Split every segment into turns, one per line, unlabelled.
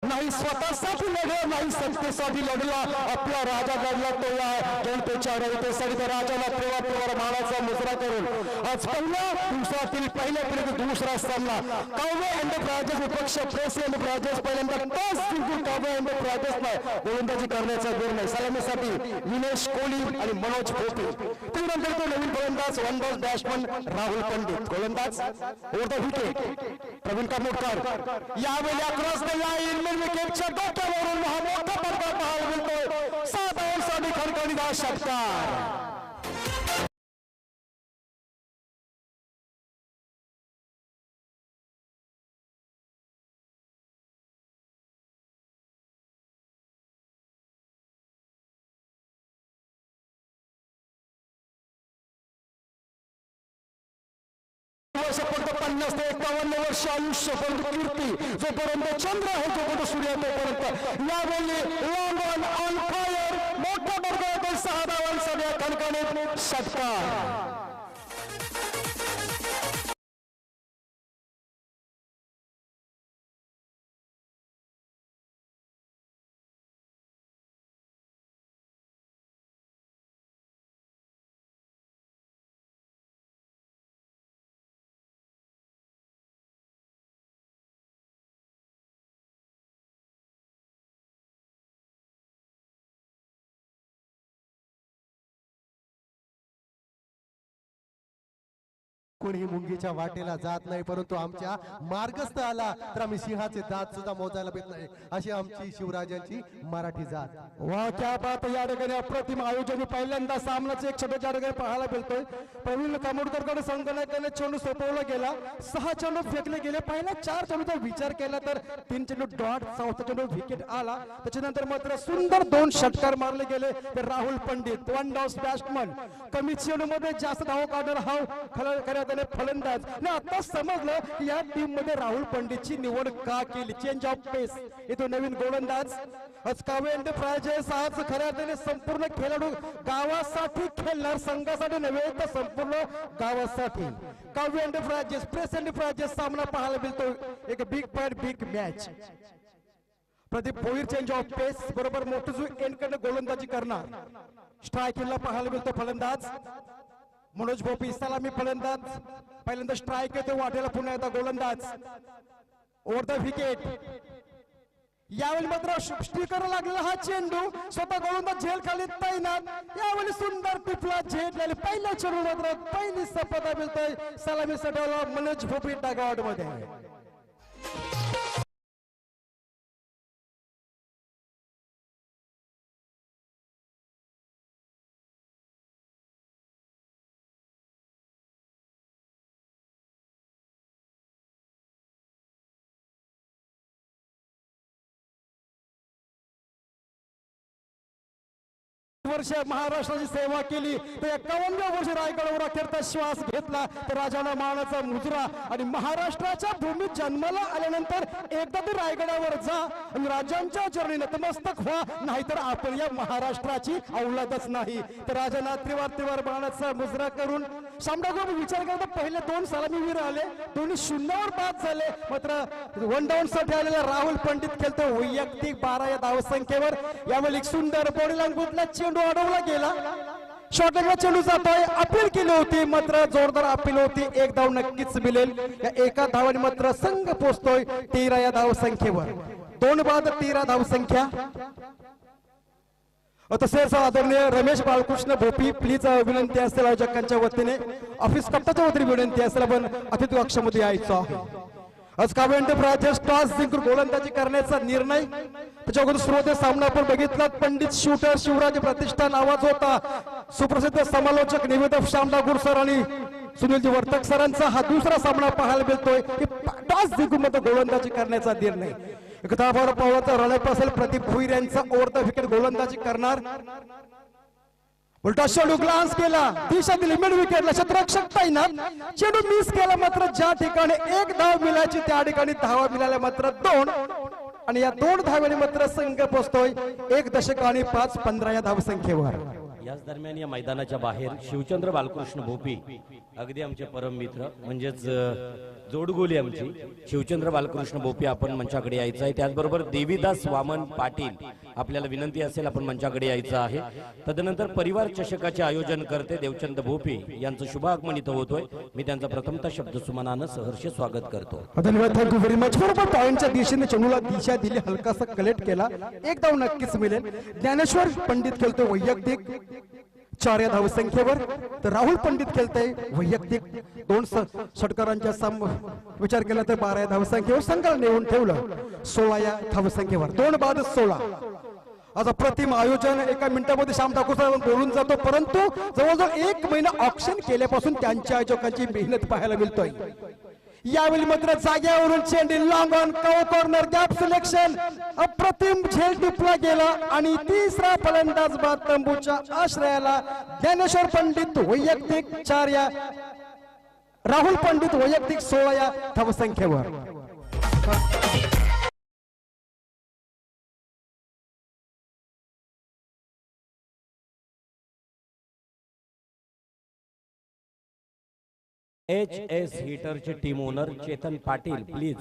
नाही स्वतःसाठी लढला, नाही सत्तेसाठी लढला, आपला राजा घडला तो या जनतेच्या रयतेसाठी त्या राजाला प्रेमाप्रमाणे मानाचा मुजरा करून आज पहिल्या दिवसातील पहिल्यापर्यंत दुसरा सामना काव्य एंटरप्राइजेस विपक्ष प्रेस एंटरप्राइजेस पहिल्यांदा टॉस जिंकून काव्य एंटरप्राइजेसला गोलंदाजी करण्याचा निर्णय. सलामीसाठी विनेश कोहली आणि मनोज भोपी. त्यानंतर तो नवीन गोलंदाज वन डॉस बॅट्समन राहुल पंडित. गोलंदाज over the wicket Pravin Kamodkar. यावेळी अक्रॉस द लाईन विकेटच्या डोक्यावरून हा मोठा फटका पाहायला मिळतोय. 7 धावांसाठी खणखणीत षटकार. फक्त 50 ते 51 वर्ष आयुष्य, परंतु कीर्ती जोपर्यंत चंद्र आहे जोपर्यंत सूर्य तोपर्यंत. यावेळी लॉंग ऑन फायर मोठ्या वर्गात 6 धावांसाठी खणखणीत षटकार.
कोणी मुंगीच्या वाटेला जात नाही, परंतु आमच्या मार्गस्थ आला तर आम्ही सिंहाचे दात सुद्धा मोजायला भेट नाही, अशी आमची शिवराजांची मराठी जात.
वा क्या बात. या ठिकाणी अप्रतिम आयोजन. पहिल्यांदा सामनाचे एक छोटे ठिकाणी पाहायला मिळतोय. प्रवीण कामोडकरकडे संगणकाने चेंडू सोपवला गेला. 6 चेंडू फेकले गेले. पहिल्या 4 चेंडूचा विचार केला तर 3 चेंडू डॉट, 4था चेंडू विकेट आला. त्याच्यानंतर मात्र सुंदर 2 षटकार मारले गेले. तर राहुल पंडित वन डॉस बॅट्समन कमी चेंडू मध्ये जास्त धाव काढणार हा फलंदाज. आता समजलं की या टीम मध्ये राहुल पंडितची निवड का केली. चेंज ऑफ पेस. येतो नवीन गोलंदाज. आज काव्य एंटरप्राइजेस आज खऱ्या अर्थाने संपूर्ण खेळाडू गावासाठी खेळणार, संघासाठी नव्हे तर संपूर्ण गावासाठी. काव्य एंटरप्राइजेस प्रेस एंटरप्राइजेस सामना पाहायला मिळतो. एक big point big match. Pradeep Bhoir change of pace बरोबर मोटुजू एंड कडे गोलंदाजी करणार. स्ट्रायकिंगला पाहायला मिळतो फलंदाज मनोज भोपी. सलामी फलंदाज. पहिल्यांदा स्ट्राईक येतो वाटेला, पुन्हा एकदा गोलंदाज. Over the wicket. यावेळी मात्र स्टिकर लागलेला हा चेंडू स्वतः गोलंदाज झेल खाली तैनात. यावेळी सुंदर टिपला झेल. पहिल्या चेंडू मात्र पहिली सफलता मिळतोय सलामी साठी मनोज भोपी डागावट मध्ये. वर्ष महाराष्ट्राची सेवा केली तर 51व्या वर्षी रायगडावर अखेरचा श्वास घेतला. तर राजाला मानाचा मुजरा. आणि महाराष्ट्राच्या भूमीत जन्माला आल्यानंतर एकदा तरी रायगडावर जा आणि राजांच्या चरणी नतमस्तक व्हा, नाहीतर आपण या महाराष्ट्राची औलादच नाही. तर राजाला त्रिवार मानाचा मुजरा करून सामनाकडे विचार करता पहिले 2 सलामीवीर आले, दोन्ही शून्यावर बाद झाले. मात्र वन डाऊन साठी आलेला राहुल पंडित खेळतो वैयक्तिक 12 या धावसंख्येवर. यावेळी सुंदर बॉडी लांगूतला चेंडू अडवला गेला. शॉर्टला चेंडू जातोय. अपील केली होती, मात्र जोरदार अपील होती. 1 धाव नक्कीच मिळेल. या एका धावाने मात्र संघ पोहोचतोय 13 या धावसंख्येवर. 2 बाद 13 धावसंख्या. तसेच आदरणीय रमेश बाळकृष्ण भोपी प्लीज विनंती असेल आयोजकांच्या वतीने, ऑफिस कप्ताच्या वतीने विनंती असेल आपण अतिथी कक्षामध्ये यायचं आहे. आज काव्य एंटरप्राइजेस टॉस जिंकून गोलंदाजी करण्याचा निर्णय. त्याच्या अगोदर सुरुवातीला सामना आपण बघितला. पंडित शूटर शिवराज प्रतिष्ठान आवाज होता. सुप्रसिद्ध समालोचक निवेदक श्यामला गुरसर आणि सुनीलजी वर्तक सरांचा हा दुसरा सामना पाहायला मिळतोय. टॉस जिंकून मात्र गोलंदाजी करण्याचा निर्णय. एक धावावर पावलाचा रनअप असेल प्रदीप भोईर यांचा. ओव्हर द विकेट गोलंदाजी करणार. उलटा चेंडू ग्लान्स केला, दिशा दिली मिड विकेटला. क्षेत्ररक्षक तैनात. चेंडू मिस केला. मात्र ज्या ठिकाणी 1 धाव मिळायची त्या ठिकाणी धावा मिळाल्या मात्र 2. आणि या 2 धावांनी मात्र संघ पोहोचतोय 1 दशक आणि 5-15 या धावसंख्येवर.
याच दरम्यान या मैदानाच्या बाहेर शिवचंद्र बालकृष्ण भोपी, अगदी आमचे परम मित्र, म्हणजेच जोडगोली आमची शिवचंद्र बालकृष्ण भोपी आपण मंचाकडे यायचं आहे. त्याचबरोबर देवीदास वामन पाटील आपल्याला विनंती असेल आपण मंचाकडे यायचं आहे. तदनंतर परिवार चषकाचे आयोजन करते देवचंद भोपी यांचं शुभागमन इथं होतोय. मी त्यांचा प्रथमतः शब्द सुमनानं सहर्ष स्वागत करतो.
धन्यवाद, थँक्यू व्हेरी मच. बरोबर पॉईंटच्या दिशेने चेंडूला दिशा दिली, हलकासा कलेक्ट केला, एक धाव नक्कीच मिळेल. ज्ञानेश्वर पंडित खेळतो वैयक्तिक 4 या धावसंख्येवर, तर राहुल पंडित खेळतय वैयक्तिक 2 षटकारांच्या विचार केला तर 12 या धावसंख्येवर संघाला नेऊन ठेवलं 16 या धावसंख्येवर. 2 बाद 16. आज अप्रतिम आयोजन. एका मिनिटामध्ये श्याम ठाकूर बोलून जातो, परंतु जवळजवळ 1 महिना ऑक्शन केल्यापासून त्यांच्या आयोजकांची मेहनत पाहायला मिळतोय. यावेळी मात्र जाग्यावरून चेंडू long on corner gap selection, अप्रतिम झेल टिपला गेला आणि तिसरा फलंदाज बाद तंबूच्या आश्रयाला ज्ञानेश्वर पंडित वैयक्तिक 4 या, राहुल पंडित वैयक्तिक 16 या धावसंख्येवर.
HS हिटरचे team owner Chetan Patil please.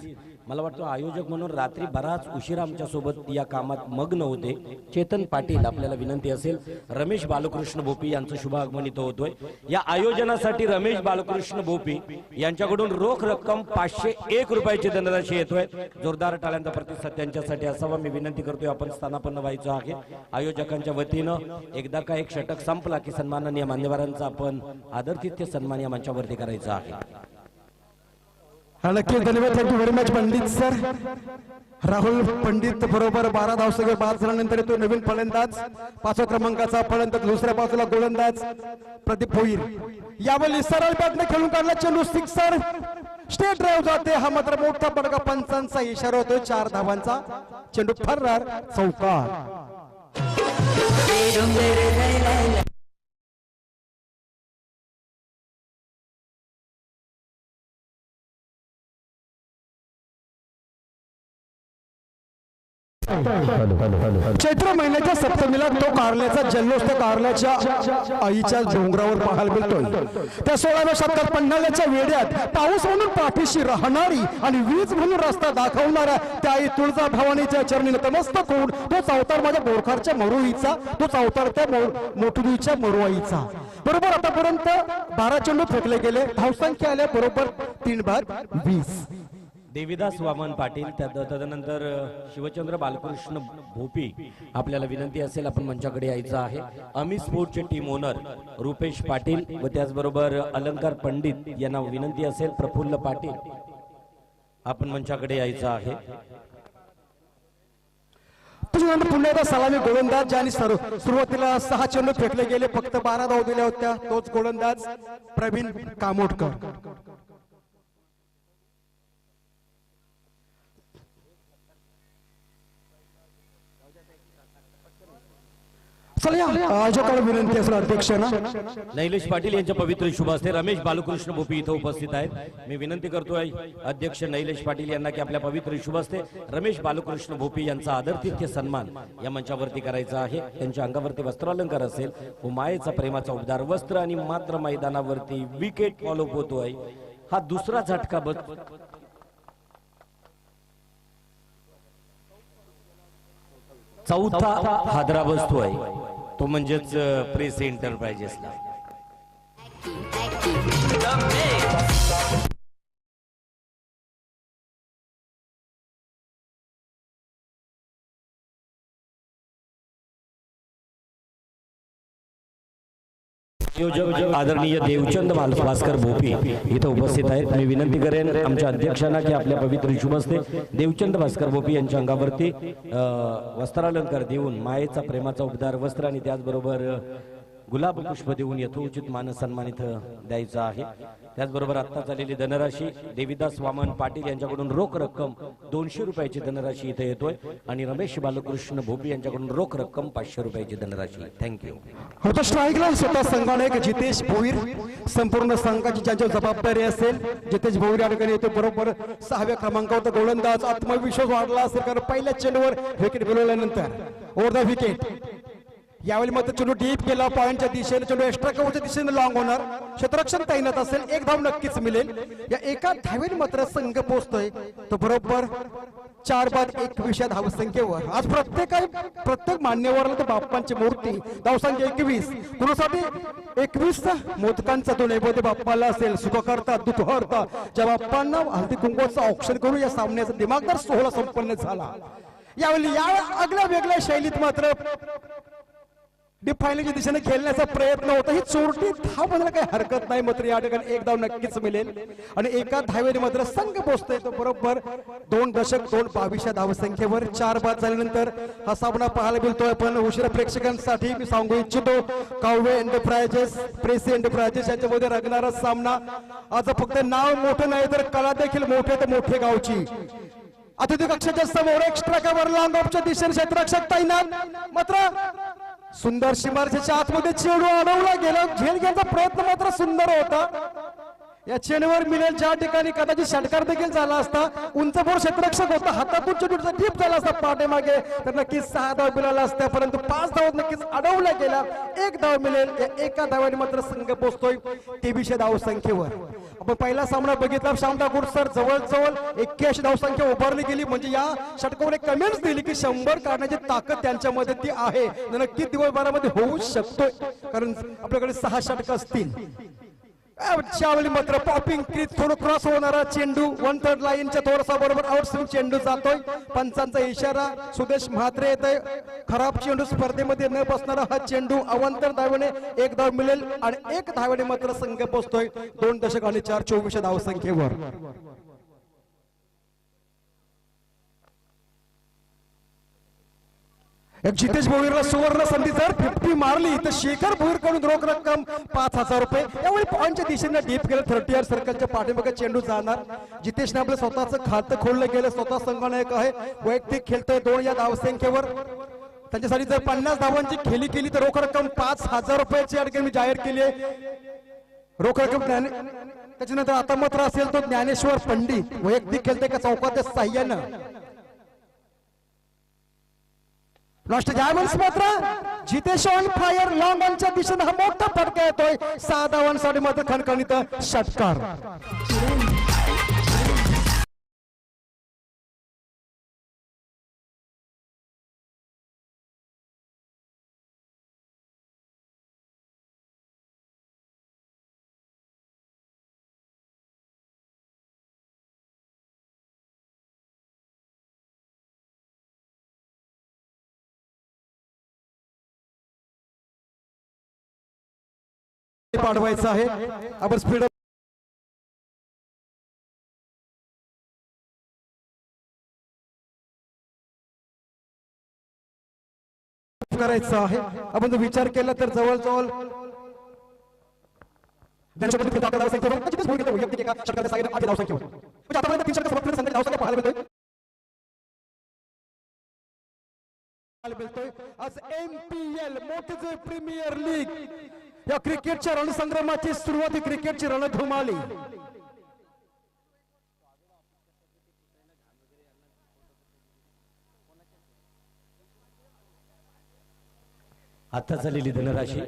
मला वाटतं आयोजक म्हणून रात्री बराच उशीर आमच्या सोबत या कामात मग्न होते. चेतन पाटील आपल्याला विनंती असेल रमेश बालकृष्ण भोपी यांचं शुभागमन इथं होतोय. या आयोजनासाठी रमेश बालकृष्ण भोपी यांच्याकडून रोख रक्कम 501 रुपयाची धनराशी येतोय. जोरदार टाळ्यांचा प्रतिसाद त्यांच्यासाठी असावा मी विनंती करतोय. आपण स्थानापन्न व्हायचं आहे. आयोजकांच्या वतीनं एकदा का एक षटक संपला की सन्माननीय मान्यवरांचा आपण आदरातिथ्य सन्मान या मंचावरती करायचा आहे.
नक्की धन्यवाद, thank you very much Pandit sir. Rahul Pandit बरोबर 12 धावसंख्ये बाद झाल्यानंतर तो नवीन फलंदाज 5व्या क्रमांकाचा फलंदाज, दुसऱ्या बाजूला गोलंदाज प्रदीप भोईर. यावेळी सरळ बॅटने खेळून काढला चेंडू, सिक्सर स्टेट ड्राईव्ह जाते. हा मात्र मोठा बडगा पंचांचा इशारा होतो. 4 धावांचा चेंडू फर्रार चौकार. चैत्र महिन्याच्या सप्तमीला तो कारल्याचा जल्लोष त्या कारल्याच्या आईच्या डोंगरावर पाहायला मिळतोय. त्या 16व्या शतकात पन्हाळ्याच्या वेड्यात पाऊस म्हणून पाठीशी राहणारी आणि वीज म्हणून रस्ता दाखवणाऱ्या त्या आई तुळजा भवानीच्या चरणी नतमस्तक होऊन तो चौतार माझ्या बोरखारच्या मरुईचा, तो चौतार त्या मोठुलीच्या मरुआईचा. बरोबर आतापर्यंत 12 चेंडू फेकले गेले, धावसंख्या आल्या बरोबर 3 बाद 20.
देवीदास वामन पाटील तदनंतर शिवचंद्र बालकृष्ण भोपी आपल्याला विनंती असेल आपण मंचाकडे यायचं आहे. अमी स्पोर्टचे टीम ओनर रुपेश पाटील व त्याचबरोबर अलंकार पंडित यांना विनंती असेल प्रफुल्ल पाटील आपण मंचाकडे यायचं आहे.
त्याच्यानंतर पुन्हा एकदा सलामी गोलंदाज ज्यांनी सुरुवातीला 6 चेंडू फेकले गेले, फक्त 12 धावा दिल्या होत्या, तोच गोलंदाज प्रवीण कामोटकर. आयोजकाला विनंती असेल अध्यक्ष ना
नैलेश पाटील यांच्या पवित्र शुभ हस्ते रमेश बालकृष्ण भोपी इथं उपस्थित आहेत. मी विनंती करतोय अध्यक्ष नैलेश पाटील यांना की आपल्या पवित्र शुभ हस्ते रमेश बालकृष्ण भोपी यांचा आदरातिथ्य सन्मान या मंचावरती करायचा आहे. त्यांच्या अंगावरती वस्त्रालंकार असेल व मायेचा प्रेमाचा उबदार वस्त्र आणि मात्र मैदानावरती विकेट फॉलो होतोय. हा दुसरा झटका बस चौथा हादरा बसतोय तो म्हणजेच प्रेस एंटरप्राइजेसला. आयोजक आदरणीय देवचंद भास्कर भोपी इथं उपस्थित आहेत. मी विनंती करेन आमच्या अध्यक्षांना की आपल्या पवित्र शुभ हस्ते देवचंद भास्कर भोपी यांच्या अंगावरती वस्त्रालंकार देऊन मायेचा प्रेमाचा उबदार वस्त्र आणि त्याचबरोबर गुलाब पुष्प देऊन यथोचित मान सन्मान इथं द्यायचा आहे. त्याचबरोबर आत्ता झालेली धनराशी देवीदास वामन पाटील यांच्याकडून रोख रक्कम 200 रुपयाची धनराशी इथे येतोय आणि रमेश बालकृष्ण भोपी यांच्याकडून रोख रक्कम 500 रुपयाची धनराशी. थँक्यू.
होता स्ट्राईकला स्वतः संघानायक जितेश भोईर, संपूर्ण संघाची ज्यांची जबाबदारी असेल जितेश भोईर या ठिकाणी येतो. बरोबर 6व्या क्रमांकावर गोलंदाज आत्मविश्वास वाढला असेल कारण पहिल्या चेंडूवर विकेट मिळवल्यानंतर ओव्हर द विकेट यावेळी मात्र चेंडू डीप गेला पॉइंटच्या दिशेने, चेंडू एक्स्ट्रा कव्हरच्या दिशेने लॉंग होणार, क्षेत्ररक्षण तैनात असेल, एक धाव नक्कीच मिळेल. या एका धावेने मात्र संघ पोहोचतोय तो बरोबर 4-21 धावसंख्येवर. आज प्रत्येक मान्यवराला तो बाप्पांची मूर्ती. धावसंख्या 21, कुणासाठी 21 मोदकांचा तो नैवेद्य बाप्पाला असेल. सुख करता दुःख हरता ज्या बाप्पांना हळदी कुंकवाचं औक्षण करून या सामन्याचा दिमागदार सोहळा संपन्न झाला. यावेळी या आगळ्या वेगळ्या शैलीत मात्र डीप फायनलच्या दिशेने खेळण्याचा प्रयत्न होता. ही चोरटी धाव बनायला काही हरकत नाही, मात्र या ठिकाणी एक धाव नक्कीच मिळेल आणि एका धावेने मात्र संघ पोहोचतोय तो बरोबर 2.22 धावसंख्येवर. 4 बाद झाल्यानंतर हा सामना पाहायला मिळतोय. पण उशिरा प्रेक्षकांसाठी मी सांगू इच्छितो, काव्य एंटरप्राइजेस, प्रेसी एंटरप्राइजेस यांच्यामध्ये रंगणारा सामना. आज फक्त नाव मोठं नाही तर कला देखील मोठे तर मोठे गावची. अतिथी कक्षाच्या समोर एक्स्ट्रा कव्हर लॉंग ऑफच्या दिशेने क्षेत्ररक्षक तैनात, मात्र सुंदर सीमारेषेच्या आतमध्ये चेंडू अडवला गेला. झेल घ्यायचा प्रयत्न मात्र सुंदर होता. या चेंडूवर मिळेल ज्या ठिकाणी कदाचित षटकार देखील झाला असता. उंच बोर क्षेत्ररक्षक होता, हातातून चेंडूचा डीप झाला असता पाठीमागे तर नक्कीच 6 धाव मिळाला असत्या, परंतु 5 धाव नक्कीच अडवला गेला. 1 धाव मिळेल. या एका धावाने मात्र संघ पोहोचतोय 23 धावसंख्येवर. आपण पहिला सामना बघितला, श्याम ठाकूर सर जवळजवळ 81 धावसंख्या उभारली गेली. म्हणजे या षटकावर एक कमेंट्स दिली की 100 काढण्याची ताकद त्यांच्यामध्ये ती आहे. नक्की दिवसभरामध्ये होऊ शकतोय, कारण आपल्याकडे 6 षटक असतील. त्यावेळी मात्र पॉपिंग क्रीज थोडं क्रॉस होणारा चेंडू 1/3 लाईनच्या थोडासा बरोबर आउटस्विंग चेंडू जातोय. पंचांचा इशारा, सुदेश म्हात्रे येतोय. खराब चेंडू स्पर्धेमध्ये न बसणारा हा चेंडू अवांतर धावेने 1 धाव मिळेल आणि 1 धावेने मात्र संघ पोहोचतोय 2.424 धावसंख्येवर. जितेश भोईरला सुवर्ण संधी, जर 50 मारली तर शेखर भोईर कडून रोख रक्कम 5,000 रुपये. यावेळी पॉइंटच्या दिशेने डीप गेलं, 30 सर्कलच्या पाठीमागे चेंडू जाणार. जितेशने आपलं स्वतःचं खातं खोललं गेलं, स्वतः संघनायक आहे, वैयक्तिक खेळतोय 2 या धावसंख्येवर. त्यांच्यासाठी जर 50 धावांची खेळी केली तर रोख रक्कम 5,000 रुपयाची मी जाहीर केली आहे. रोख रक्कम त्याच्यानंतर आता मात्र असेल तो ज्ञानेश्वर पंडित, वैयक्तिक खेळतोय का चौकाच्या साह्यानं. लास्ट डायमंड्स मात्र जितेश ऑन फायर लॉंग ऑनच्या दिशेने हा मोठा फटका येतोय. 6 धावांसाठी मात्र खणखणीत षटकार. पाठवायचं आहे. आपण स्पीड करायचं आहे. आपण जर विचार केला तर जवळजवळ आज MPL मोठे प्रीमियर लीग या क्रिकेटच्या रणसंग्रामाची सुरुवात ही क्रिकेटची रणधुमाळी.
आता झालेली धनराशी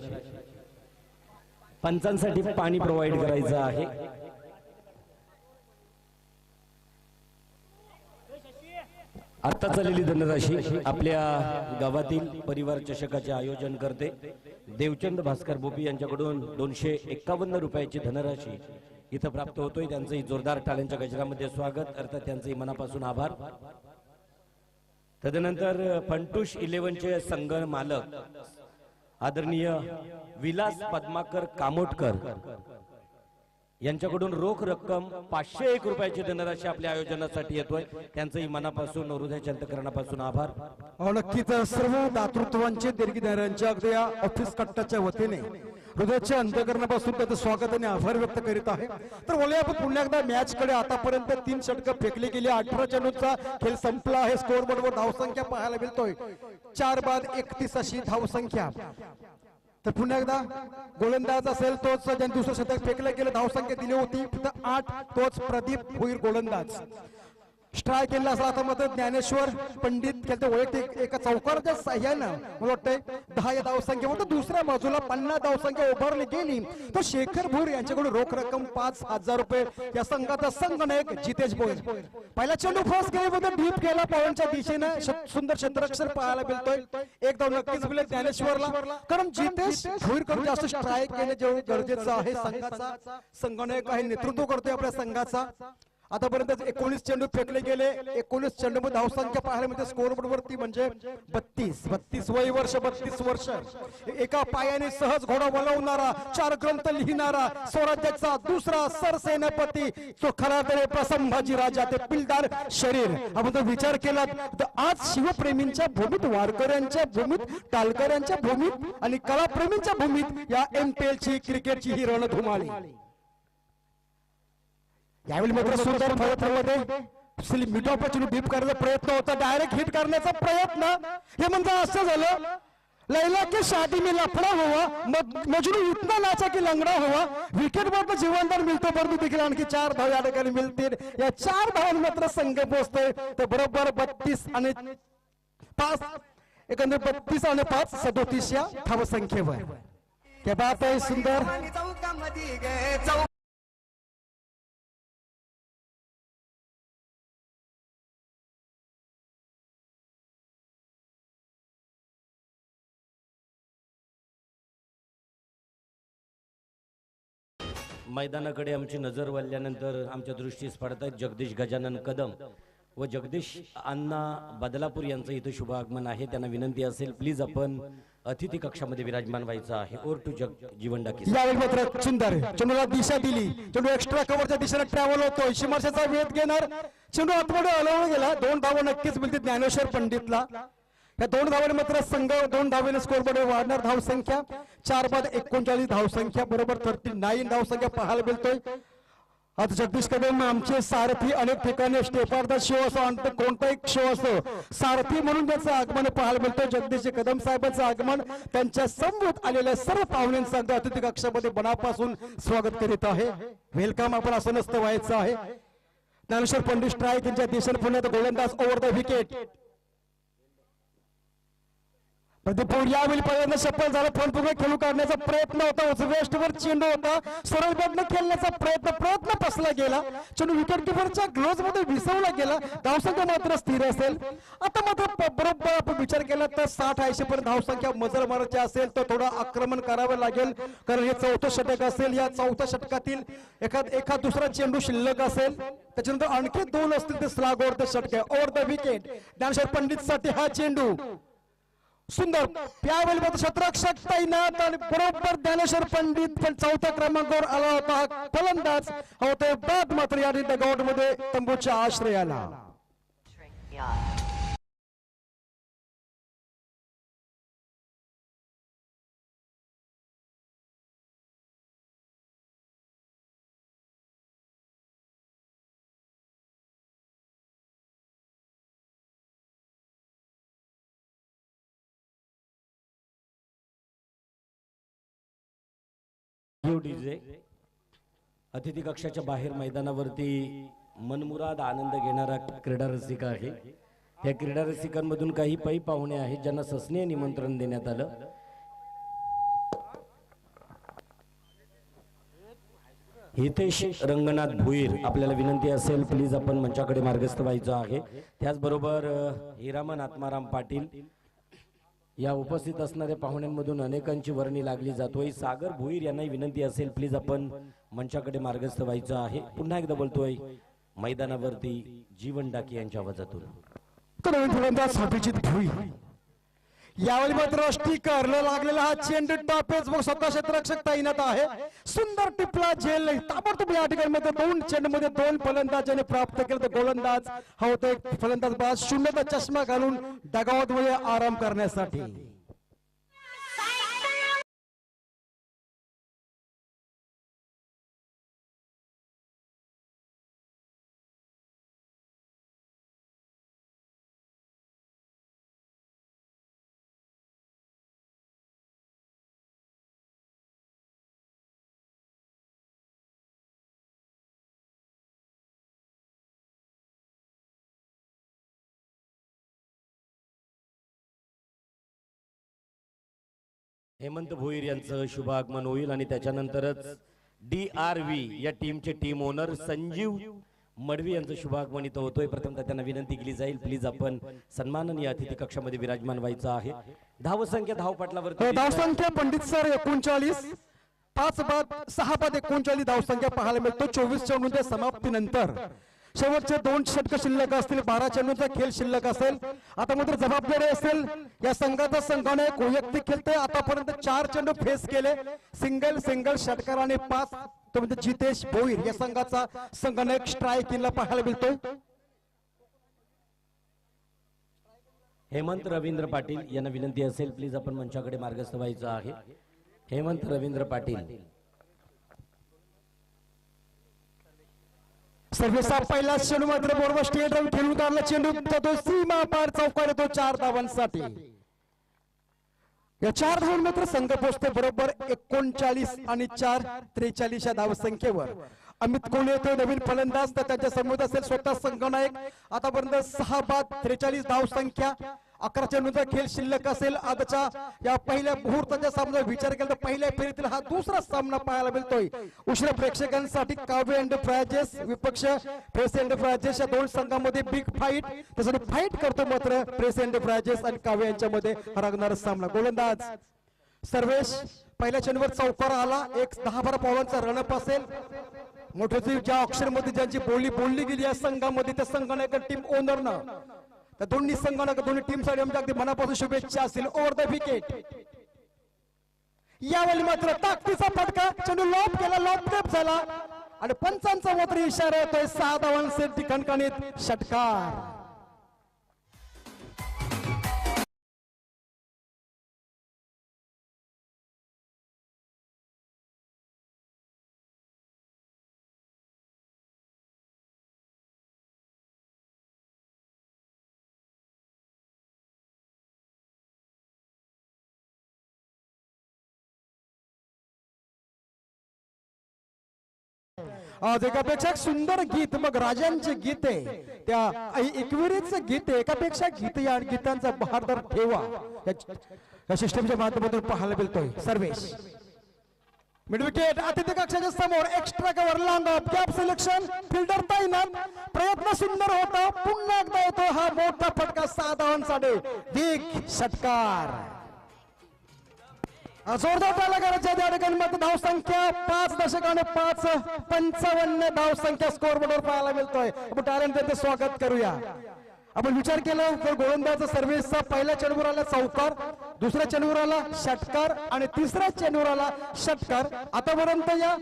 पंचांसाठी पाणी प्रोव्हाइड करायचं आहे. आता झालेली धनराशी आपल्या गावातील परिवार चषकाचे आयोजन करते देवचंद भास्कर बोपी यांच्याकडून 251 रुपयाची धनराशी इथं प्राप्त होतोय. त्यांचंही जोरदार टाळ्यांच्या गजरामध्ये स्वागत, अर्थात त्यांचंही मनापासून आभार. तदनंतर फंटूश 11चे संघ मालक आदरणीय विलास पद्माकर कामोटकर यांच्याकडून रोख रक्कम 501 रुपयाची धनराशी आपल्या आयोजनासाठी येतोय. त्यांचंही मनापासून हृदयाच्या अंतःकरणापासून आभार.
नक्कीच सर्व दातृत्वांचे देणगीदारांच्या अगदी या ऑफिस कट्टाच्या वतीने हृदयाच्या अंतःकरणापासून त्याचं स्वागत आणि आभार व्यक्त करीत आहे. तर बोलूया आपण पुन्हा एकदा मॅच कडे. आतापर्यंत 3 षटकं फेकली गेली. 18 चेंडूचा खेळ संपला आहे. स्कोर बोर्डवर धावसंख्या पाहायला मिळतोय 4 बाद 31 अशी धावसंख्या. तर पुन्हा एकदा गोलंदाज असेल तोच ज्यांनी दुसरं शतक फेकलं गेलं, धावसंख्या दिली होती फक्त 8, तोच प्रदीप भोईर गोलंदाज. ट्राय केला असला आता मात्र ज्ञानेश्वर पंडित केलं वैयक्तिक एका चौकाराच्या साह्यानं मला वाटतंय 10 या धावसंख्येवर दुसऱ्या बाजूला 50 धावसंख्या उभारली गेली तर शेखर भोर यांच्याकडून रोख रक्कम 5,000 रुपये या संघाचा संघनायक जितेश भोईर. पहिला चेंडू फर्स्ट गेममध्ये डीप केला पॉईंटच्या दिशेनं सुंदर क्षेत्ररक्षण पाहायला मिळतोय. एक धाव नक्कीच मिळेल ज्ञानेश्वरला कारण जितेश भोईरकडून जास्त स्ट्राईक केले जेवढे गरजेचं आहे. संघाचा संघनायक आहे, नेतृत्व करतोय आपल्या संघाचा. आतापर्यंत 19 चेंडू फेकले गेले. 19 चेंडू मध्ये धावसंख्या पाहायला मिळते स्कोर बोर्ड वरती म्हणजे 32 वय वर्ष 32 वर्ष. एका पायाने सहज घोडा वळवणारा 4 ग्रंथ लिहिणारा स्वराज्याचा दुसरा सरसेनापती तो खरा तर संभाजी राजा ते पिलदार शरीर. आपण जर विचार केला तर आज शिवप्रेमींच्या भूमीत, वारकऱ्यांच्या भूमीत, टालकऱ्यांच्या भूमीत आणि कलाप्रेमींच्या भूमीत या MPL ची क्रिकेटची ही रणधुमाळी. यावेळी मात्र सुंदर फलकामध्ये मिठोपासून डीप करण्याचा प्रयत्न होता, डायरेक्ट हिट करण्याचा प्रयत्न. हे म्हणजे असं झालं लैला के शादी में लफड़ा हुआ, मजनू इतना नाचा की लंगड़ा हुआ. विकेट वर जीवनदान मिळतो परंतु देखील आणखी 4 धाव या ठिकाणी मिळतील. या 4 धावांनी मात्र संघ पोहोचतोय तर बरोबर 32 आणि 5 एकंदर 32 आणि 5 37 या धावसंख्येवर. क्या बात आहे, सुंदर.
मैदानाकडे आमची नजर वळल्यानंतर आमच्या दृष्टीस पडत आहेत जगदीश गजानन कदम व जगदीश अण्णा बदलापूर यांचं इथं शुभ आगमन आहे. त्यांना विनंती असेल प्लीज आपण अतिथी कक्षामध्ये विराजमान व्हायचं आहे. ओर टू जीवन डाकी.
यावेळी मात्र सुंदर चेंडूला दिशा दिली. चेंडू एक्स्ट्रा कव्हरच्या दिशेने ट्रॅव्हल होतो. शिमार्शाचा वेध घेणार चेंडू आतमध्ये हलवून गेला. 2 धावा नक्कीच मिळतील ज्ञानेश्वर पंडितला. या 2 धावांनी मात्र संघ 2 धावेने स्कोर मध्ये वाढणार. धावसंख्या 4 बाद 39 धावसंख्या बरोबर 39 धावसंख्या पाहायला मिळतोय. आज जगदीश कदम आमचे सारथी अनेक ठिकाणी स्टेपार्थ शो असो आणि कोणताही शो असो सारथी म्हणून त्याचं आगमन पाहायला मिळतं. जगदीश कदम साहेबांचं आगमन त्यांच्या समोर आलेल्या सर्व पाहुण्यांचं अतिथी कक्षामध्ये मनापासून स्वागत करीत आहे. वेलकम. आपण असं नसतं व्हायचं आहे. ज्ञानेश्वर पंडित स्ट्राईक यांच्या दिशेने पुण्यात गोलंदाज ओव्हर द विकेट. प्रदीप यावेळी पहिल्यांदा सफल झाला. फलपूर्ण खेळू काढण्याचा प्रयत्न होता. वेस्टवर चेंडू होता. सरळ बॅटने खेळण्याचा प्रयत्न फसला गेला. चेंडू विकेट किपरच्या ग्लोव्ज मध्ये विसवला गेला. धावसंख्या मात्र स्थिर असेल. आता मात्र बरोबर आपण विचार केला तर 60-80 पर्यंत धावसंख्या मजल मारायची असेल तर थोडं आक्रमण करावं लागेल कारण हे 4थं षटक असेल. या 4थ्या षटकातील एखाद दुसरा चेंडू शिल्लक असेल. त्याच्यानंतर आणखी 2 असतील ते स्लॅग ओव्हर द षटक over the wicket. Dnyaneshwar Pandit साठी हा चेंडू सुंदर. यावेळी मात्र क्षेत्ररक्षक तैनात आणि बरोबर ज्ञानेश्वर पंडित पण 4थ्या क्रमांकावर आला होता. फलंदाज होते बाद मात्र या डगआउट मध्ये तंबूच्या आश्रयाला.
डीजे अतिथी कक्षाच्या बाहेर मैदानावरती मनमुराद आनंद घेणारा क्रीडा रसिक आहे. या क्रीडा रसिकांमधून काही पै पाहुणे आहेत ज्यांना सस्नेह निमंत्रण देण्यात आलं. हितेश रंगनाथ भुईर आपल्याला विनंती असेल प्लीज आपण मंचाकडे मार्गस्थ व्हायचं आहे. त्याचबरोबर हिरामन आत्माराम पाटील या उपस्थित असणाऱ्या पाहुण्यांमधून अनेकांची वर्णी लागली जातोय. सागर भुईर यांनाही विनंती असेल प्लीज आपण मंचाकडे मार्गस्थ व्हायचं आहे. पुन्हा एकदा बोलतोय मैदानावरती जीवन डाकी यांच्या आवाजातून.
अभिजित भुईर यावेळी मात्र स्टिकरला लागलेला हा चेंडू टॉपेज व स्वतः क्षेत्ररक्षक तैनात आहे. सुंदर टिपला झेल ताबडतोब या ठिकाणी मध्ये 2 चेंडू मध्ये 2 फलंदाजांनी प्राप्त केलं तर गोलंदाज हा होता एक फलंदाज बाद शून्यता चष्मा घालून डगआउट मध्ये आराम करण्यासाठी.
हेमंत भोईर यांचं शुभ आगमन होईल आणि त्याच्यानंतरच DRV या टीमचे टीम ओनर संजीव मडवी यांचं शुभ आगमन इथं होतोय. प्रथमतः त्यांना विनंती केली जाईल, प्लीज आपण सन्माननीय अतिथी कक्षामध्ये विराजमान व्हायचं आहे. धावसंख्या धावपटलावरती
धावसंख्या पंडित सर 39, 5 बाद 6 बाद 39 धावसंख्या पाहायला मिळतो. 24 चेंडूंच्या समाप्तीनंतर शेवटचे 2 षटक शिल्लक असतील, 12 चेंडूंचा खेळ शिल्लक असेल. आता मात्र जबाबदारी असेल या संघाचा. संघाने वैयक्तिक खेळतोय. आतापर्यंत 4 चेंडू फेस केले, सिंगल षटकार आणि 5 तो म्हणजे जितेश भोईर या संघाचा संघाने एक स्ट्राईक इनला पाहायला मिळतोय.
हेमंत रवींद्र पाटील यांना विनंती असेल, प्लीज आपण मंचाकडे मार्गस्थ व्हायचं आहे. हेमंत रवींद्र पाटील
सर्वेचा पहिला चेंडू मात्र बरोबर स्टेट रन खेळून काढला. चेंडू तो सीमा पार चौकार येतो 4 धावांसाठी. या 4 धावांवर मात्र संघ पोहोचते बरोबर 39 आणि 4 43 या धावसंख्येवर. अमित कोहली येतो नवीन फलंदाज, तर त्यांच्या समोर असेल स्वतः संघनायक. आतापर्यंत 6 बाद 43 धावसंख्या, 11 चेंडूंचा खेळ शिल्लक असेल. आजच्या या पहिल्या मुहूर्ताच्या सामन्याचा विचार केला तर पहिल्या फेरीतील हा दुसरा सामना पाहायला मिळतोय. उशिरा प्रेक्षकांसाठी काव्य एंटरप्राइजेस विपक्ष प्रेस एंटरप्राइजेस या 2 संघांमध्ये बिग फाईट. त्यासाठी फाईट करतो मात्र प्रेस एंटरप्राइजेस आणि काव्य यांच्यामध्ये रंगणारा सामना. गोलंदाज सर्वेश पहिल्या चेंडूवर चौकार आला. एक 10-12 पावलांचा रणअप असेल. मोठ्याची ज्या अक्षरमध्ये ज्यांची बोलली गेली या संघामध्ये त्या संघाने टीम ओनरनं त्या दोन्ही संघांना दोन्ही टीम साठी आमच्या अगदी मनापासून शुभेच्छा असतील. ओव्हर द विकेट यावेळी मात्र ताकदीचा फटका, चेंडू लॉब केला, लॉब टेप झाला आणि पंचांचा मात्र इशारा येतोय 6 धावांचे खणखणीत षटकार. आज एकापेक्षा सुंदर गीत, मग राजांचे गीत आहे, त्या एकविरीचं गीत आहे. एकापेक्षा गीत या गीतांचा बहारदार ठेवा या सिस्टमच्या माध्यमातून पाहायला मिळतोय. सर्वेश मिड विकेट अतिथी कक्षाच्या समोर एक्स्ट्रा कव्हर लांब कॅप सिलेक्शन फिल्डर तैनात. प्रयत्न सुंदर होता, पुन्हा एकदा येतो हा मोठा फटका 6 धावांसाठी. दिग षटकार जोरदार टाळ्या करायच्या त्या ठिकाणी मात्र धावसंख्या 5 दशकाने 5-55 धावसंख्या स्कोर बोर्डवर पाहायला मिळतोय. आपण टाळ्यांनी त्यांचं स्वागत करूया. आपण विचार केला तर गोलंदाज सर्व्हिसचा पहिल्या चेंडूवर आला चौकार, दुसऱ्या चेंडूवर आला षटकार आणि तिसऱ्या चेंडूवर आला षटकार. आतापर्यंत या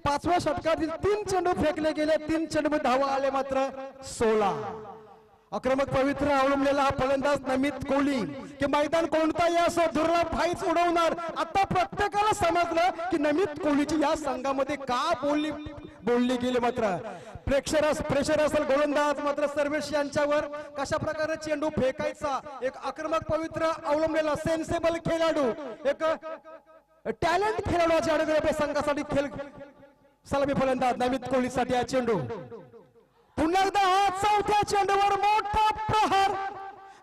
5व्या षटकातील 3 चेंडू फेकले गेले, 3 चेंडू धावा आले मात्र 16. आक्रमक पवित्र अवलंबलेला हा फलंदाज नमित कोहली की मैदान कोणताही असो दुर्लभ फाईच उडवणार. आता प्रत्येकाला समजलं की नमित कोहलीची या संघामध्ये का बोलली गेली. मात्र प्रेशर असेल गोलंदाज मात्र सर्वेश यांच्यावर कशा प्रकारे चेंडू फेकायचा. एक आक्रमक पवित्र अवलंबलेला सेन्सेबल खेळाडू, एक टॅलेंट खेळाडू संघासाठी खेळ. सलामी फलंदाज नमित कोहलीसाठी हा चेंडू. पुन्हा एकदा हा 4थ्या चेंडूवर मोठा प्रहार.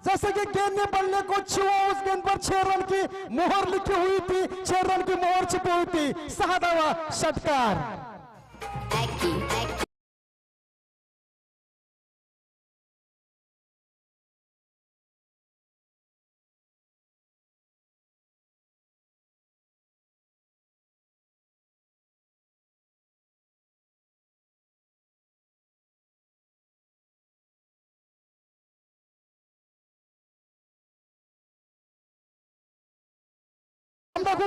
जैसे कि गेंद ने बल्ले को छुआ, उस गेंद पर 6 रन की मोहर लिखी हुई थी, 6 रन की मोहर छिपी हुई थी. 6 धावा षटकार.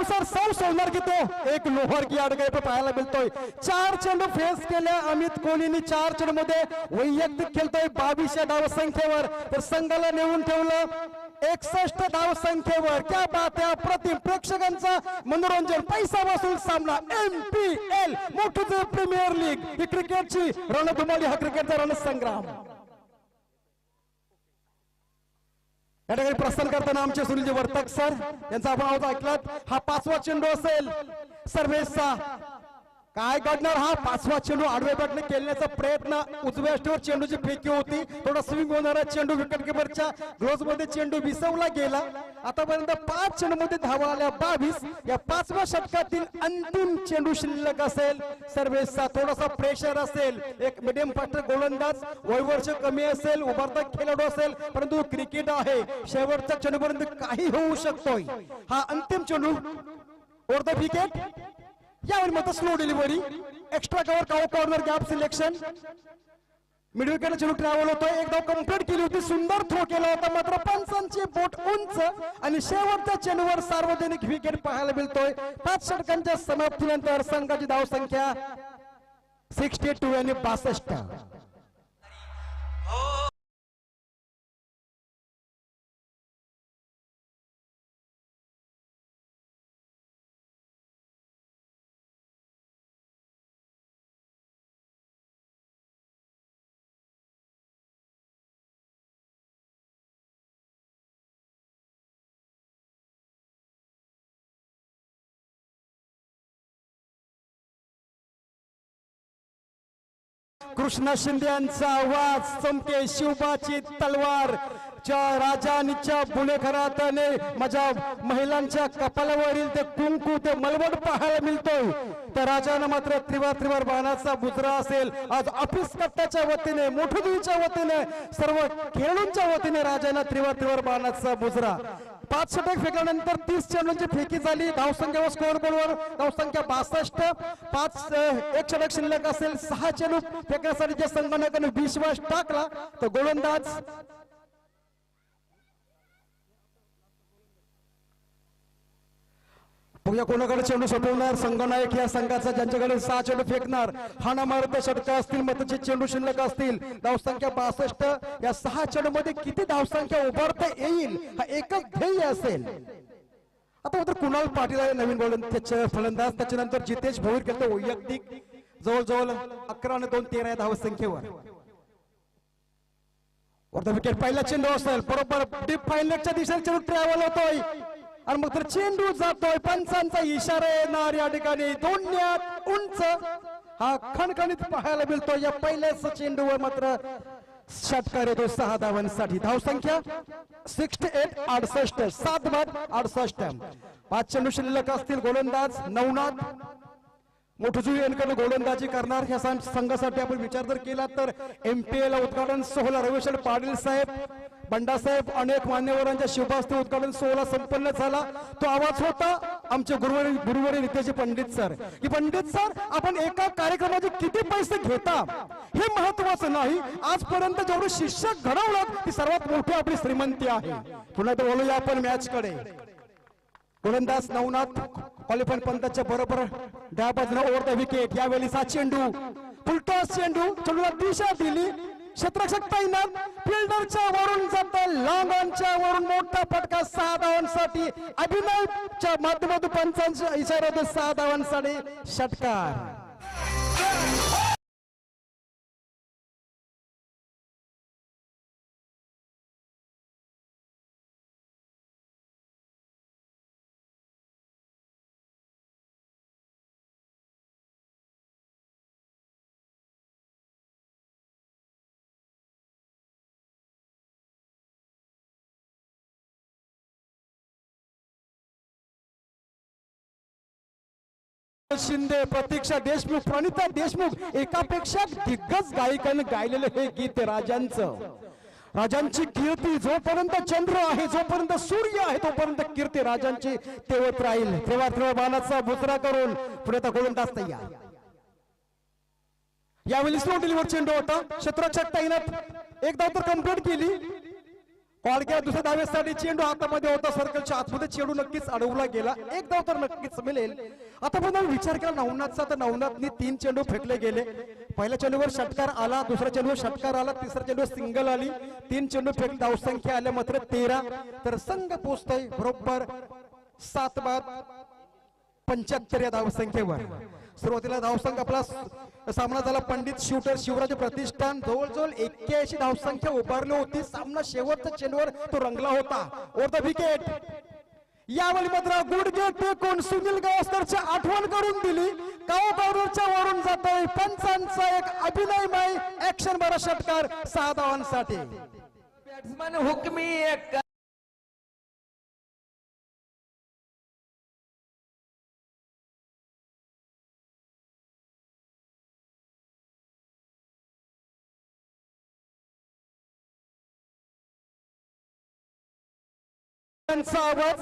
सर सौ सोलर की तो एक लोहर की अडगई पे पाहायला मिळतोय. 4 चेंडू फेस केल्या अमित कोहलीने. 4 चेंडू मध्ये वैयक्तिक खेळतोय 22 धावसंख्येवर, तर संघाला नेऊन ठेवलं 61 धावसंख्येवर. क्या बात आहे, अप्रतिम. प्रेक्षकांचा मनोरंजन पैसा वसूल सामना. MPL मोठीचे प्रीमियर लीग ही क्रिकेटची रणधुमाळी, हा क्रिकेटचा रणसंग्राम. या ठिकाणी प्रस्थान करताना आमचे सुनीलजी वर्तक सर यांचा आपण आवाज ऐकलात. हा 5वा चेंडू असेल सर्व्हिसचा. काय घडणार, हा 5वा चेंडू आडव्या बॅटने खेळण्याचा प्रयत्न. उजव्या अष्टीवर चेंडूची फेकी होती, थोडा स्विंग होणारा चेंडू विकेट किपरच्या ग्लोव्ज मध्ये चेंडू विसवला गेला. आतापर्यंत 5 चेंडूमध्ये धावा आल्या 22. या 5व्या षटकातील अंतिम चेंडू शिल्लक असेल. सर्वेचा थोडासा प्रेशर असेल. एक मिडियम फास्टर गोलंदाज वयवर्ष कमी असेल, उभारता खेळाडू असेल, परंतु क्रिकेट आहे, शेवटच्या चेंडूपर्यंत काही होऊ शकतोय. हा अंतिम चेंडू ओव्हर द विकेट. यावर मात्र slow delivery, extra cover corner gap selection. Middle wicket चेंडू ट्रॅव्हल होतोय. एकदा कंप्लीट केली होती, सुंदर थ्रो केला होता, मात्र पंचांची बोट उंच आणि शेवटच्या चेंडूवर सार्वजनिक विकेट पाहायला मिळतोय. 5 षटकांच्या समाप्तीनंतर संघाची धावसंख्या 62 आणि 62. कृष्णा शिंदे यांचा आवाज, चमके शिवबाची तलवार. राजानीच्या बुलेखराताने माझ्या महिलांच्या कपालावरील ते कुंकू, ते मलवट पाहायला मिळतोय. त्या राजानं मात्र त्रिवार बाणाचा बुजरा असेल. आज ऑफिस कट्ट्याच्या वतीने, मोठुदीच्या वतीने, सर्व खेळाडूंच्या वतीने राजानं त्रिवार बाणाचा बुजरा. 5 षटक फेकल्यानंतर 30 चेंडूंची फेकी झाली. धावसंख्येवर स्कोअर बोर्डवर धावसंख्या 62. 1 षटक शिल्लक असेल. 6 चेंडू फेकण्यासाठी ज्या संघटनाने विश्वास टाकला तर गोलंदाज बघूया कोणाकडे चेंडू सोपवणार. संघनायक या संघाचा, ज्यांच्याकडे 6 चेंडू फेकणार. हाना मारत षटक असतील, मतचे चेंडू शिल्लक असतील. धावसंख्या 62. या 6 चेंडू मध्ये किती धावसंख्या उभारता येईल हा एकच ध्येय असेल. आता मात्र कुणाल पाटील आहे नवीन गोलंदाज फलंदाज. त्याच्यानंतर जितेश भोईर खेळतो वैयक्तिक. जवळजवळ 11 आणि 2 13 धावसंख्येवर. वरचा विकेट पहिला चेंडू असेल, बरोबर डीप फायनलच्या दिशेने चेंडू ट्रॅव्हल होतोय आणि मग तर चेंडू जातोय. पंचांचा इशारा येणार या ठिकाणी. दोन्यात उंच हा खणखणीत पाहायला मिळतोय. या पहिल्याच चेंडूवर मात्र षटकार येतो 6 धावांसाठी. धावसंख्या 68 68 7 बाद 68. 5 चेंडू शिल्लक असतील. गोलंदाज नवनाथ मोठुजी यांकडे गोलंदाजी करणार. ह्या संघासाठी आपण विचार जर केला तर MPL उद्घाटन सोहळा रविशंकर पाटील साहेब, बंडा साहेब, अनेक मान्यवरांच्या शुभास्ते उद्घाटन सोहळा संपन्न झाला. तो आवाज होता आमचे गुरुवारी नितेश पंडित सर की पंडित सर आपण एका कार्यक्रमाचे किती पैसे घेता हे महत्वाचं नाही, आजपर्यंत जेवढे शिक्षक घडवलं ती सर्वात मोठी आपली श्रीमंती आहे. पुन्हा तर बोलूया आपण मॅच कडे. गोलंदाज नवनाथ क्वालिफाईंग पंताच्या बरोबर डाव्या बाजूला ओव्हर द विकेट. यावेळी 7 चेंडू, फुलटॉस चेंडू, चेंडूला दिशा दिली. क्षेत्ररक्षक तैनात, फिल्डरच्या वरून जात लॉंग ऑनच्या वरून मोठा फटका 6 धावांसाठी. अभिनयच्या माध्यमातून पंचांच्या इशाऱ्यात 6 धावांसाठी षटकार. शिंदे, प्रतीक्षा देशमुख, प्रणिता देशमुख एकापेक्षा दिग्गज गायकांनी गायलेलं हे गीत राजांचं. राजांची कीर्ती जोपर्यंत चंद्र आहे, जोपर्यंत सूर्य आहे, तोपर्यंत कीर्ती राजांची तेवत राहील. त्रिवार बाणाचा बुजरा करून पुढे गोलंदाज तयार. यावेळी स्लो डिलिव्हर चेंडू होता. क्षेत्ररक्षक तैनात. एक धाव तर कंप्लीट केली. कॉडक्या दुसऱ्या धावेसाठी चेंडू हातामध्ये होता. सर्कलच्या आतमध्ये चेंडू नक्कीच अडवला गेला. एक धाव तर नक्कीच मिळेल. आता पण विचार केला नवनाथचा तर नवनाथने 3 चेंडू फेकले गेले. पहिल्या चेंडूवर षटकार आला, दुसऱ्या चेंडूवर षटकार आला, तिसऱ्या चेंडूवर सिंगल आली. 3 चेंडू फेकले. धावसंख्या आल्या मात्र 13. तर संघ पोहोचतोय बरोबर 7 बाद 75 या धावसंख्येवर. सुरुवातीला धावसंख्या आपला सामना झाला पंडित शूटर शिवराज प्रतिष्ठान. जवळजवळ 81 धावसंख्या उभारली होती. सामना शेवटच्या चेंडूवर तो रंगला होता. Over the wicket. यावेळी मात्र गुडघे टेकून सुनील गावस्करची आठवण करून दिली. गावकरच्या वरून जातोय पंचांचा एक अभिनयमय ऍक्शन भरा षटकार 6 धावांसाठी.
बॅट्समन हुकमी एक
त्यांचा आवाज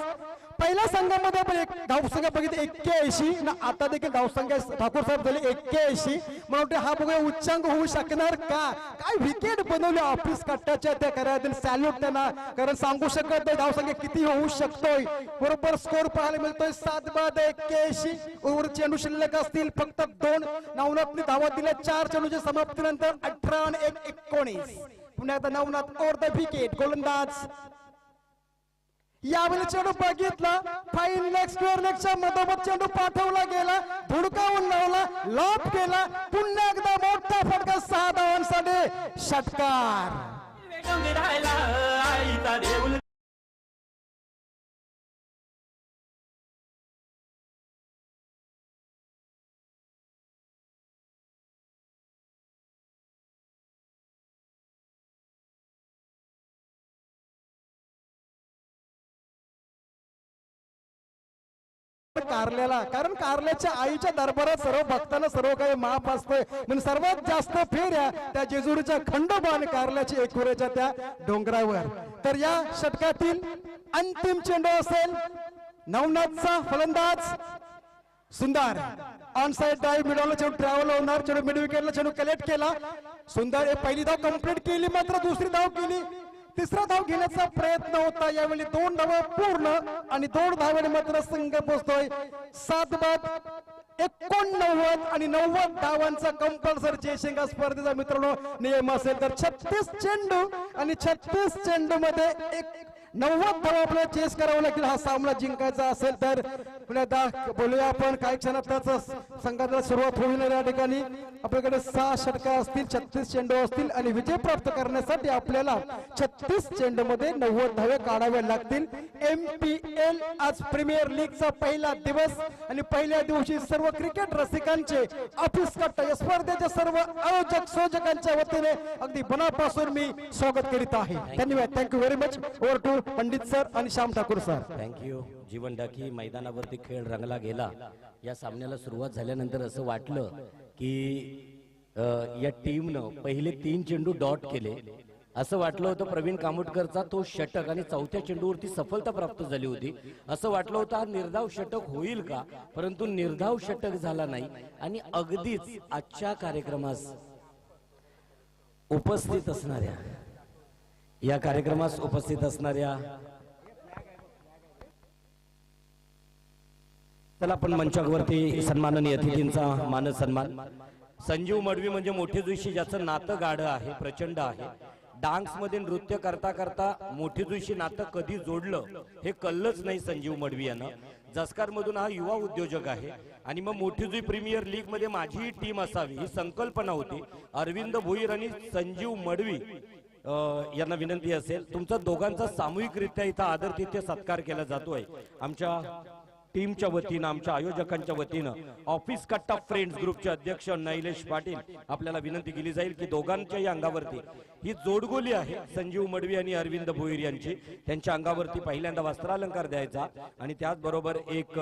पहिल्या संघामध्ये आपण एक धावसंख्या बघितली 81 ना आता देखील धावसंख्या ठाकूर साहेब झाली 81. मला वाटतं हा बघूया उच्चांक होऊ शकणार का? काय विकेट बनवले ऑफिस कट्ट्याच्या त्या करायला सॅल्यूट त्यांना, कारण सांगू शकत नाही धावसंख्या किती होऊ शकतोय. बरोबर स्कोर पाहायला मिळतोय 7/81. ओव्हर चेंडू शिल्लक असतील फक्त 2. नवनाथने धावा दिल्या 4 चेंडूच्या समाप्तीनंतर 18 आणि 19. पुन्हा एकदा नवनाथ ओव्हर द विकेट गोलंदाज. यावेळी चेंडू बघितला फाईन लेग स्क्वेअर लेगच्या मधोमध चेंडू पाठवला गेला, धुडकावून लावला, लॉप केला, पुन्हा एकदा मोठा फटका 6 धावांसाठी षटकार. कारल्याला, कारण कारल्याच्या आईच्या दरबारात सर्व भक्तांना सर्व काही माफ असतंय, म्हणून सर्वात जास्त फेऱ्या त्या जेजुरीच्या खंडोबा आणि कारल्याच्या एकुऱ्याच्या त्या डोंगरावर. तर या षटकातील अंतिम चेंडू असेल नवनाथचा फलंदाज सुंदर ऑन साइड ड्राईव्ह मिळवला, चेंडू ट्रॅव्हल होणार, चेंडू मिड विकेटला चेंडू कलेक्ट केला. सुंदर पहिली धाव कंप्लीट केली, मात्र दुसरी धाव केली, तिसरा धाव घेण्याचा प्रयत्न होता. यावेळी 2 धावा पूर्ण आणि 2 धावांनी मात्र संघ पोहोचतोय 7/89 आणि 90 धावांचा कंपल्सरी जयशंकर स्पर्धेचा मित्रांनो नियम असेल. तर 36 चेंडू आणि 36 चेंडू मध्ये 90 धावा आपल्याला चेस करावं लागेल हा सामना जिंकायचा असेल तर. पुन्हा बोलूया आपण काही क्षणातच संघाला सुरुवात होईल. या ठिकाणी आपल्याकडे 6 षटका असतील, 36 चेंडू असतील आणि विजय प्राप्त करण्यासाठी आपल्याला 36 चेंडू मध्ये 90 धावे काढावे लागतील. MPL आज प्रीमियर लीगचा पहिला दिवस आणि पहिल्या दिवशी सर्व क्रिकेट रसिकांचे ऑफिस कट्टा या स्पर्धेच्या सर्व आयोजक संयोजकांच्या वतीने अगदी मनापासून मी स्वागत करीत आहे. धन्यवाद. Thank you very much. Over to Pandit sir आणि श्याम ठाकूर सर.
थँक्यू. जीवन डाकी मैदानावरती खेळ रंगला गेला. या सामन्याला सुरुवात झाल्यानंतर असं वाटलं की या टीमनं पहिले 3 चेंडू डॉट केले. असं वाटलं होतं प्रवीण कामोटकरचा तो षटक आणि 4थ्या चेंडूवरती सफलता प्राप्त झाली होती. असं वाटलं होतं हा निर्धाव षटक होईल का, परंतु निर्धाव षटक झाला नाही. आणि अगदीच आजच्या कार्यक्रमास उपस्थित असणाऱ्या या कार्यक्रमास उपस्थित असणाऱ्या चला आपण मंचावरती सन्माननीय अतिथींचा मान सन्मान. संजीव मडवी म्हणजे मोठे जोशी, ज्याचं नातं गाढ आहे, प्रचंड आहे. डान्स मध्ये नृत्य करता करता मोठे जोशी नातं कधी जोडलं हे कळलंच नाही संजीव मडवी यांना. जसकार मधून हा युवा उद्योजक आहे आणि मग मोठी जुई प्रीमियर लीग मध्ये माझी टीम असावी ही संकल्पना होती. अरविंद भोईर आणि संजीव मडवी यांना विनंती असेल तुमचा दोघांचा सामूहिकरित्या इथं आदरातिथ्य सत्कार केला जातोय. आमच्या टीमच्या वतीनं, आमच्या आयोजकांच्या वतीनं ऑफिस कट्टा फ्रेंड्स ग्रुपचे अध्यक्ष नैलेश पाटील आपल्याला विनंती केली जाईल की दोघांच्याही अंगावरती ही जोडगोली आहे संजीव मडवी आणि अरविंद भोईर यांची, त्यांच्या अंगावरती पहिल्यांदा वस्त्रालंकार द्यायचा आणि त्याचबरोबर एक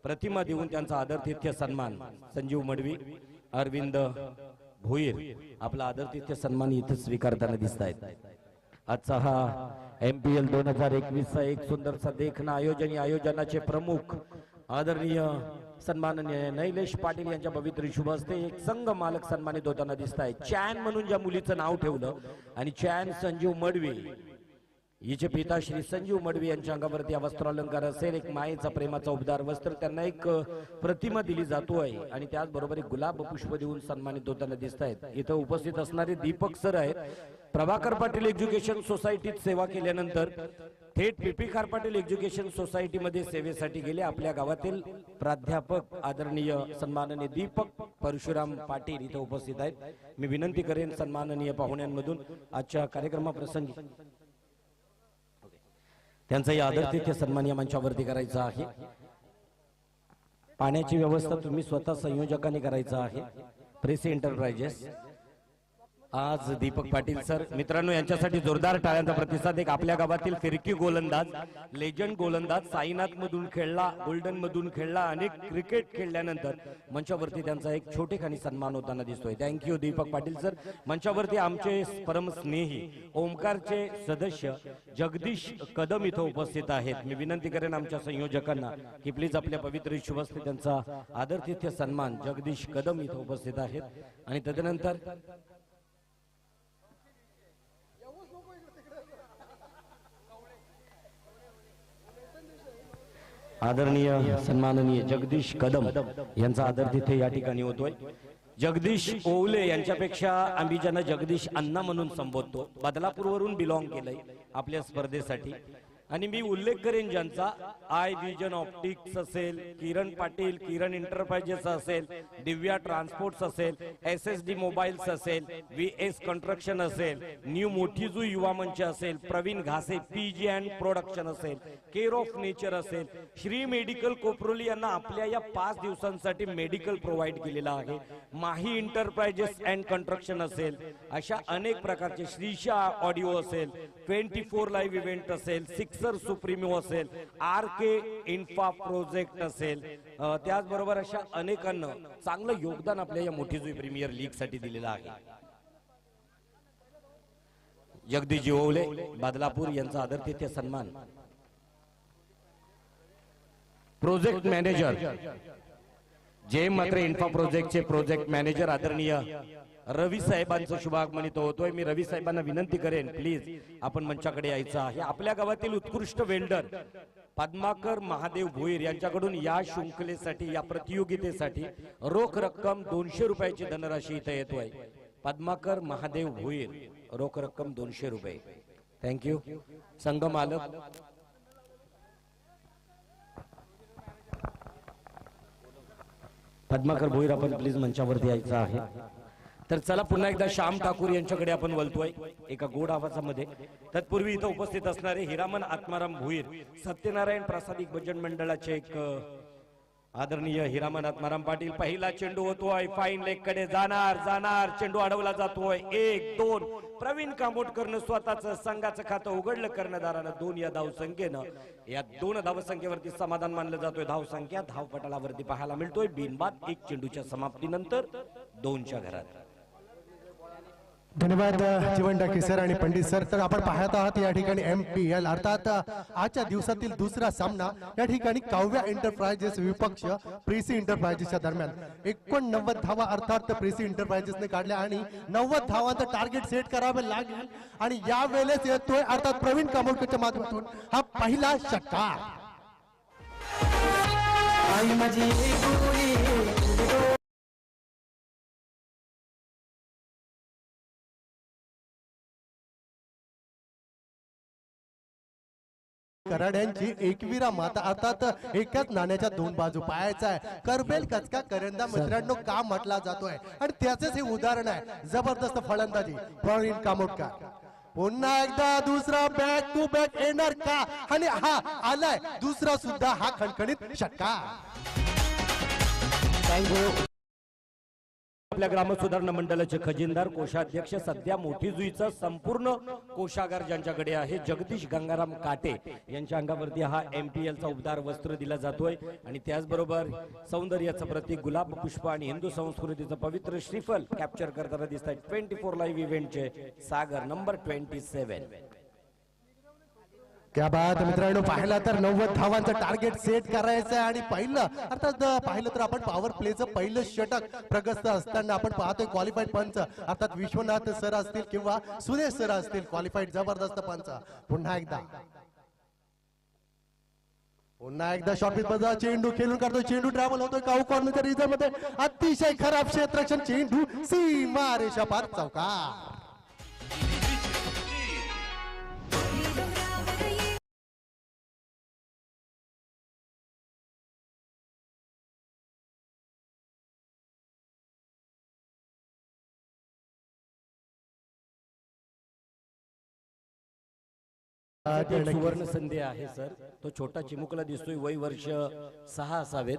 प्रतिमा देऊन त्यांचा आदरातिथ्य सन्मान. संजीव मडवी, अरविंद भोईर आपला आदरातिथ्य सन्मान इथे स्वीकारताना दिसत आहेत. आजचा हा MPL 2021चा एक सुंदरसा देखणा आयोजन, आयोजनाचे प्रमुख आदरणीय सन्माननीय नैलेश पाटील यांच्या पवित्र शुभ हस्ते एक संघ मालक सन्मानित होताना दिसत आहे. चॅन म्हणून ज्या मुलीचं नाव ठेवलं आणि चॅन संजीव मडवी, हिचे पिता श्री संजीव मडवी यांच्या अंगावरती वस्त्रालंकार असेल. एक मायेचा प्रेमाचा उबदार वस्त्र, त्यांना एक प्रतिमा दिली जातो आहे आणि त्याचबरोबर एक गुलाब पुष्प देऊन सन्मानित होताना दिसत आहेत. इथं उपस्थित असणारे दीपक सर आहेत. प्रभाकर पाटील एज्युकेशन सोसायटीत सेवा केल्यानंतर थेट PP खार पाटील एज्युकेशन सोसायटी मध्ये सेवेसाठी गेले. आपल्या गावातील प्राध्यापक आदरणीय सन्माननीय दीपक परशुराम पाटील इथे उपस्थित आहेत. मी विनंती करेन सन्माननीय पाहुण्यांमधून आजच्या कार्यक्रमाप्रसंगी त्यांचाही आदरातिथ्य सन्मान या मंचावरती करायचा आहे. पाण्याची व्यवस्था तुम्ही स्वतः संयोजकांनी करायचा आहे. प्रेसी एंटरप्राइजेस आज दीपक पाटील सर, मित्रांनो यांच्यासाठी जोरदार टाळ्यांचा प्रतिसाद. एक आपल्या गावातील फिरकी गोलंदाज, लेजंड गोलंदाज, साईनाथ मधून खेळला, गोल्डन मधून खेळला, अनेक क्रिकेट खेळल्यानंतर मंचावरती त्यांचा एक छोटेखानी सन्मान होताना दिसतोय. Thank you Deepak Patil sir. मंचावरती आमचे परम स्नेही ओमकारचे सदस्य जगदीश कदम इथं उपस्थित आहेत. मी विनंती करेन आमच्या संयोजकांना की प्लीज आपल्या पवित्र शुभस्ते त्यांचा आदरातिथ्य सन्मान जगदीश कदम इथं उपस्थित आहेत. आणि तदनंतर आदरणीय सन्माननीय जगदीश कदम यांचा आदर तिथे या ठिकाणी होतोय. जगदीश ओवले यांच्यापेक्षा आम्ही ज्यांना जगदीश अण्णा म्हणून संबोधतो, बदलापूरवरून बिलॉंग केलंय आपल्या स्पर्धेसाठी. आणि मी उल्लेख करेन ज्यांचा, आय विजन ऑप्टिक्स असेल, किरण पाटील, किरण एंटरप्राइजेस असेल, दिव्या ट्रान्सपोर्ट्स असेल, SSD मोबाईल्स असेल, VS कंस्ट्रक्शन असेल, न्यू मोठीजू युवा मंच असेल, प्रवीण घासे PG अँड प्रोडक्शन असेल, केअर ऑफ नेचर असेल, श्री मेडिकल कोपरोली यांना आपल्या या 5 दिवसांसाठी मेडिकल प्रोव्हाइड केलेला आहे, माही एंटरप्राइजेस अँड कंस्ट्रक्शन असेल, अशा अनेक प्रकारचे, श्रीशा ऑडिओ असेल, 24 लाईव्ह इव्हेंट असेल, सिक्सर सुप्रीमो असेल, RK इन्फा प्रोजेक्ट असेल, त्याचबरोबर अशा अनेकांना चांगलं योगदान आपल्या या मोठीजुई प्रीमियर लीग साठी दिलेलं आहे. जगदीशजी ओवले बदलापूर यांचा आदरातिथ्य सन्मान. प्रोजेक्ट मॅनेजर जे मात्र इन्फा प्रोजेक्टचे प्रोजेक्ट मॅनेजर आदरणीय रवी साहेबांचं शुभागमन इथं होतोय. मी रवी साहेबांना विनंती करेन प्लीज आपण मंचाकडे यायचं आहे. आपल्या गावातील उत्कृष्ट वेल्डर पद्माकर महादेव भोईर यांच्याकडून या शृंखलेसाठी, या प्रतियोगितेसाठी रोख रक्कम 200 रुपयाची धनराशी इथं येतोय. पद्माकर महादेव भोईर, रोख रक्कम 200 रुपये. थँक्यू. संघ मालक पद्माकर भोईर, आपण प्लीज मंचावरती यायचं आहे. तर चला पुन्हा एकदा श्याम ठाकूर यांच्याकडे आपण वळतोय एका गोड आवाजामध्ये. तत्पूर्वी इथं उपस्थित असणारे हिरामन आत्माराम भोईर, सत्यनारायण प्रासादिक भजन मंडळाचे एक आदरणीय हिरामन आत्माराम पाटील. पहिला चेंडू होतोय, फाईन लेग कडे जाणार जाणार, चेंडू अडवला जातोय. 1-2. प्रवीण कामोटकरनं स्वतःच संघाचं खातं उघडलं, कर्णधारानं 2 या धावसंख्येनं, या 2 धावसंख्येवरती समाधान मानलं जातोय. धावसंख्या धावपटालावरती पाहायला मिळतोय बिनबाद 1 चेंडूच्या समाप्तीनंतर 2च्या घरात.
धन्यवाद जीवन डाके सर आणि पंडित सर. तर आपण पाहत आहात या ठिकाणी MPL अर्थात आजच्या दिवसातील दुसरा सामना या ठिकाणी काव्या एंटरप्राइजेस विपक्ष प्रेसी एंटरप्राइजेसच्या दरम्यान 89 धावा अर्थात प्रेसी एंटरप्राइजेसने काढल्या आणि 90 धावांचं टार्गेट सेट करावे लागेल. आणि या वेळेस येतोय अर्थात प्रवीण कामोडकरच्या माध्यमातून हा पहिला षटकार. कराड्यांची एकविरा माता अर्थात एकाच नाण्याच्या 2 बाजू पाहायचा आहे. करबेल कचका करंदा मित्रांनो का म्हटला जातोय आणि त्याचेच हे उदाहरण आहे. जबरदस्त फलंदाजी प्रवीण कामोडकर. पुन्हा एकदा दुसरा बॅक टू बॅक येणार का? आणि हा आलाय दुसरा सुद्धा हा खणखणीत षटकार.
आपल्या ग्राम सुधारणा मंडळाचे खजिनदार कोषाध्यक्ष, सध्या मोठी जुईचा संपूर्ण कोषागार ज्यांच्याकडे आहे, जगदीश गंगाराम काटे यांच्या अंगावरती हा MPL चा उबदार वस्त्र दिला जातोय. आणि त्याचबरोबर सौंदर्याचं प्रतीक गुलाब पुष्प आणि हिंदू संस्कृतीचं पवित्र श्रीफल कॅप्चर करताना दिसत आहेत 24 लाईव्ह इव्हेंटचे सागर नंबर 27.
क्या बात मित्रांनो, पाहिला तर 90 धावांचं टार्गेट सेट करायचं आहे. आणि पहिलं अर्थात पाहिलं तर आपण पॉवर प्लेचं पहिलं षटक प्रगस्त असताना आपण पाहतोय क्वालिफाईड पंच अर्थात विश्वनाथ सर असतील किंवा सुरेश सर असतील, क्वालिफाईड जबरदस्त पंच. पुन्हा एकदा शॉर्ट मध्ये चेंडू खेळून करतोय, चेंडू ट्रॅव्हल होतोय काऊ कॉर्नरच्या रिझर्व मध्ये, अतिशय खराब क्षेत्ररक्षण, चेंडू सीमा रेषा पार चौकार.
एक सुवर्ण संधी आहे सर. तो छोटा चिमुकला दिसतोय, वय वर्ष 6 असावेत.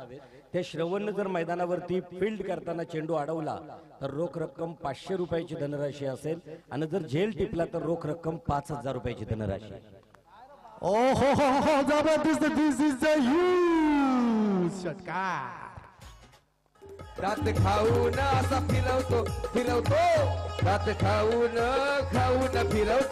त्या श्रवण जर मैदानावरती फील्ड करताना चेंडू अडवला तर रोख रक्कम 500 रुपयाची धनराशी असेल आणि जर झेल टिपला तर रोख रक्कम 5000 रुपयाची धनराशी.
ओ हो जबरदस्त. दिस इज अ ह्यूज षटकार.
दात खाऊन असा फिरवतो दात खाऊन फिरवतो.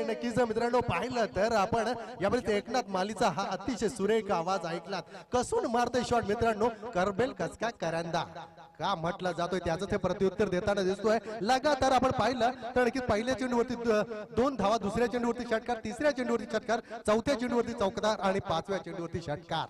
नक्कीच मित्रांनो, पाहिलं तर आपण यामध्ये एकनाथ मालीचा हा अतिशय सुरेख आवाज ऐकलात. कसून मारतोय शॉट मित्रांनो, करबेल कसका करंदा का म्हटलं जातोय त्याचं ते प्रत्युत्तर देताना दिसतोय. लगातार आपण पाहिलं तर नक्कीच पहिल्या चेंडूवरती 2 धावा, दुसऱ्या चेंडूवरती षटकार, तिसऱ्या चेंडूवरती षटकार, चौथ्या चेंडूवरती चौकार आणि 5व्या चेंडूवरती षटकार.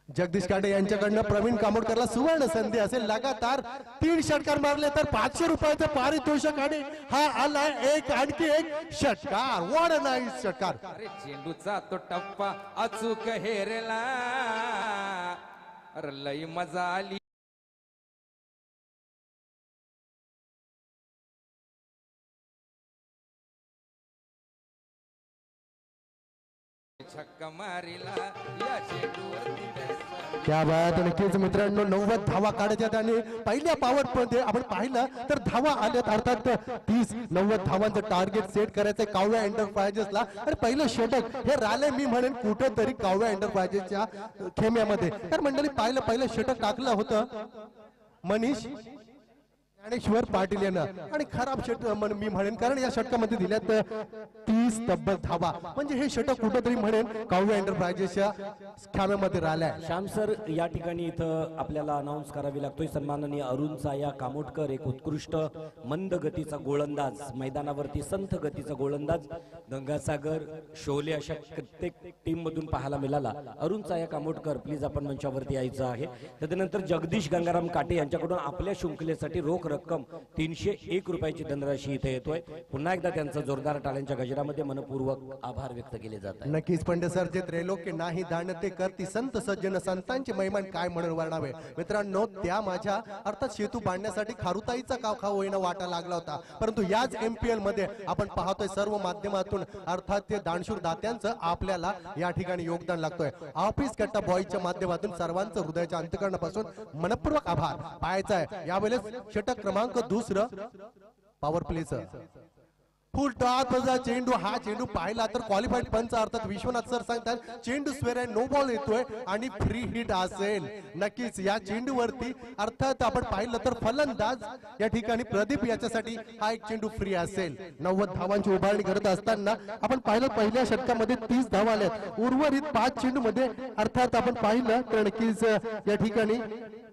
जगदीश कांडे यांच्याकडनं प्रवीण कामोडकरला सुवर्ण संधी असेल. लगातार 3 षटकार मारले तर 500 रुपयाचं पारितोषिक आणि हा आलाय आणखी एक षटकार. व्हॉट अ नाईस षटकार.
अरे चेंडूचा तो टप्पा अचूक हेरला. अरे लई मजा आली. छक्का मारिला या चेंडूवरती.
त्या बात. नक्कीच मित्रांनो, 90 धावा काढायच्यात आणि पहिल्या पॉवर मध्ये आपण पाहिलं तर धावा आल्यात. अर्थात 30-90 धावांचं टार्गेट सेट करायचंय काव्या एंटरप्राइजेसला. आणि पहिलं षटक हे राहिले मी म्हणेन कुठेतरी काव्या एंटरप्राइजेसच्या खेम्यामध्ये. तर मंडळी पाहिलं, पहिलं षटक टाकलं होतं मनीष ज्ञानेश्वर पाटील यांना आणि खराब षटक मी म्हणेन, कारण या षटकामध्ये दिल्यात 30 तब्बल धावा. म्हणजे हे षटक कुठेतरी म्हणेन काव्या एंटरप्राइजेसच्या खाम्यामध्ये राहिलाय.
श्याम सर, या ठिकाणी इथं आपल्याला अनाऊन्स करावी लागतोय. सन्माननीय अरुण साया कामोटकर, एक उत्कृष्ट मंद गतीचा गोलंदाज, मैदानावरती संथ गतीचा गोलंदाज गंगासागर, शोले अशा प्रत्येक टीम मधून पाहायला मिळाला. अरुण साया कामोटकर, प्लीज आपण मंचावरती यायचं आहे. त्यानंतर जगदीश गंगाराम काटे यांच्याकडून आपल्या शृंखलेसाठी रोख रक्कम 301 रुपयाची धनराशी इथे येतोय. पुन्हा एकदा त्यांचा जोरदार टाळ्यांच्या गजरामध्ये मनपूर्वक आभार व्यक्त केले जात आहे.
नक्कीच पंडित सर, जे त्रैलोक्य नाही दानते करती संत सज्जन, संतांचे महिमान काय म्हणून वर्णावे. मित्रांनो, त्या माझ्या अर्थात सेतू बांधण्यासाठी खारुताईचा काव होईना वाटा लागला होता. परंतु याच MPL मध्ये आपण पाहतोय सर्व माध्यमातून अर्थात ते दानशूर दात्यांचं आपल्याला या ठिकाणी योगदान लागतोय. ऑफिस कट्टा बॉयच्या माध्यमातून सर्वांचं हृदयाच्या अंतकरणापासून मनपूर्वक आभार पाहायचा आहे. यावेळेस षटक क्रमांक 2 पॉवर प्लेचं फुल टॉपचा चेंडू. हा चेंडू पाहिला तर क्वालिफाईड पंच अर्थात विश्वनाथ सर सांगतात चेंडू स्क्वेअर नो बॉल येतोय आणि फ्री हिट असेल. नक्कीच या चेंडूवरती अर्थात आपण पाहिलं तर फलंदाज या ठिकाणी प्रदीप याच्यासाठी हा एक चेंडू फ्री असेल. 90 धावांची उभारणी करत असताना आपण पाहिलं पहिल्या षटकामध्ये 30 धावा आल्यात. उर्वरित 5 चेंडू मध्ये अर्थात आपण पाहिलं तर नक्कीच या ठिकाणी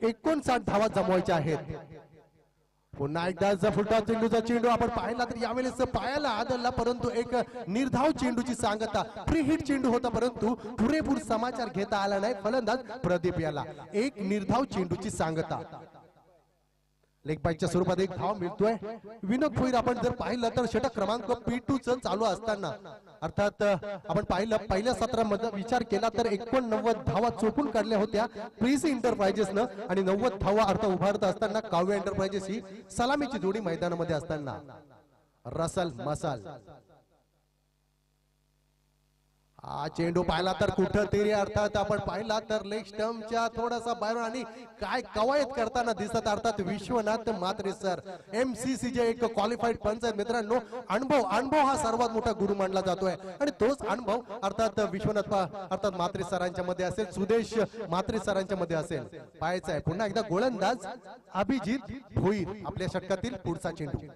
59 धावा जमवायच्या आहेत. पुन्हा एकदा फुलटॉस चेंडूचा चेंडू आपण पाहिला तर यावेळेस पायाला आदळला, परंतु एक निर्धाव चेंडूची सांगता. फ्री हिट चेंडू होता परंतु पुरेपूर समाचार घेता आला नाही फलंदाज प्रदीप याला. एक निर्धाव चेंडूची सांगता. लेग बाईच्या स्वरूपात एक धाव मिळतोय. विनोद भोईर आपण जर पाहिलं तर षटक क्रमांक P2 च चालू असताना अर्थात आपण पाहिलं पहिल्या सत्रामध्ये विचार केला तर 89 धावा चोपून काढल्या होत्या प्रीसी एंटरप्राइजेसनं आणि 90 धावा अर्थ उभारत असताना काव्या एंटरप्राइजेस ही सलामीची जोडी मैदानामध्ये असताना रसल मसाल. हा चेंडू पाहिला तर कुठंतरी अर्थात आपण पाहिला तर लेग स्टंपच्या थोडासा बाहेर आणि काय कवायत करताना दिसत अर्थात विश्वनाथ म्हात्रे सर MCC जे एक क्वालिफाईड पंच आहेत. मित्रांनो, अनुभव हा सर्वात मोठा गुरु मानला जातोय आणि तोच अनुभव अर्थात विश्वनाथ अर्थात म्हात्रे सरांच्या मध्ये असेल, सुदेश म्हात्रे सरांच्या मध्ये असेल. पाहायचं आहे पुन्हा एकदा गोलंदाज अभिजित भोईर आपल्या षटकातील पुढचा चेंडू.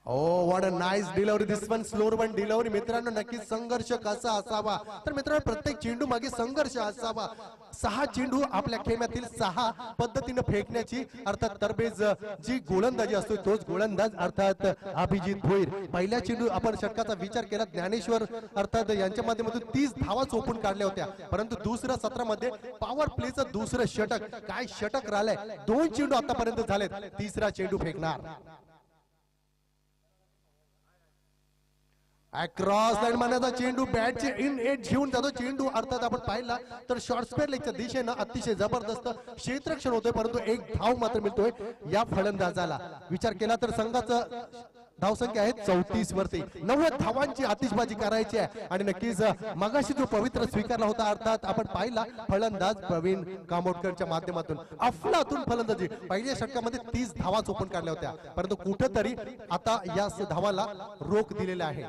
Oh, what a nice delivery. This one slower one delivery. मित्रांनो, नक्कीच संघर्ष कसा असावा तर मित्रांनो प्रत्येक चेंडू मागे संघर्ष असावा. 6 चेंडू आपल्या खेम्यातील 6 पद्धतीने फेकण्याची अर्थात तरबेज जी गोलंदाजी असतो तोच गोलंदाज अर्थात अभिजित भोईर. पहिल्या चेंडू आपण षटकाचा विचार केला ज्ञानेश्वर अर्थात यांच्या माध्यमातून 30 धावा चोपून काढल्या होत्या. परंतु दुसऱ्या सत्रामध्ये पॉवर प्लेचं दुसरं षटक काय षटक राहिलंय. 2 चेंडू आतापर्यंत झालेत. तिसरा चेंडू फेकणार. क्रॉस लाईन मारण्याचा चेंडू बॅटचे इन एट घेऊन जातो चेंडू अर्थात आपण पाहिला तर शॉर्ट स्पेअर लेगच्या दिशेनं अतिशय जबरदस्त क्षेत्ररक्षण होतोय परंतु एक धाव मात्र मिळतोय या फलंदाजाला. विचार केला तर संघाचं धावसंख्या आहे 34 वरती. 90 धावांची आतिषबाजी करायची आहे आणि नक्कीच मगाशी जो पवित्र स्वीकारला होता अर्थात आपण पाहिला फलंदाज प्रवीण कामोडकरच्या माध्यमातून अफलातून फलंदाजी. पहिल्या षटकामध्ये 30 धावा चोपून काढल्या होत्या परंतु कुठेतरी आता या धावाला रोख दिलेला आहे.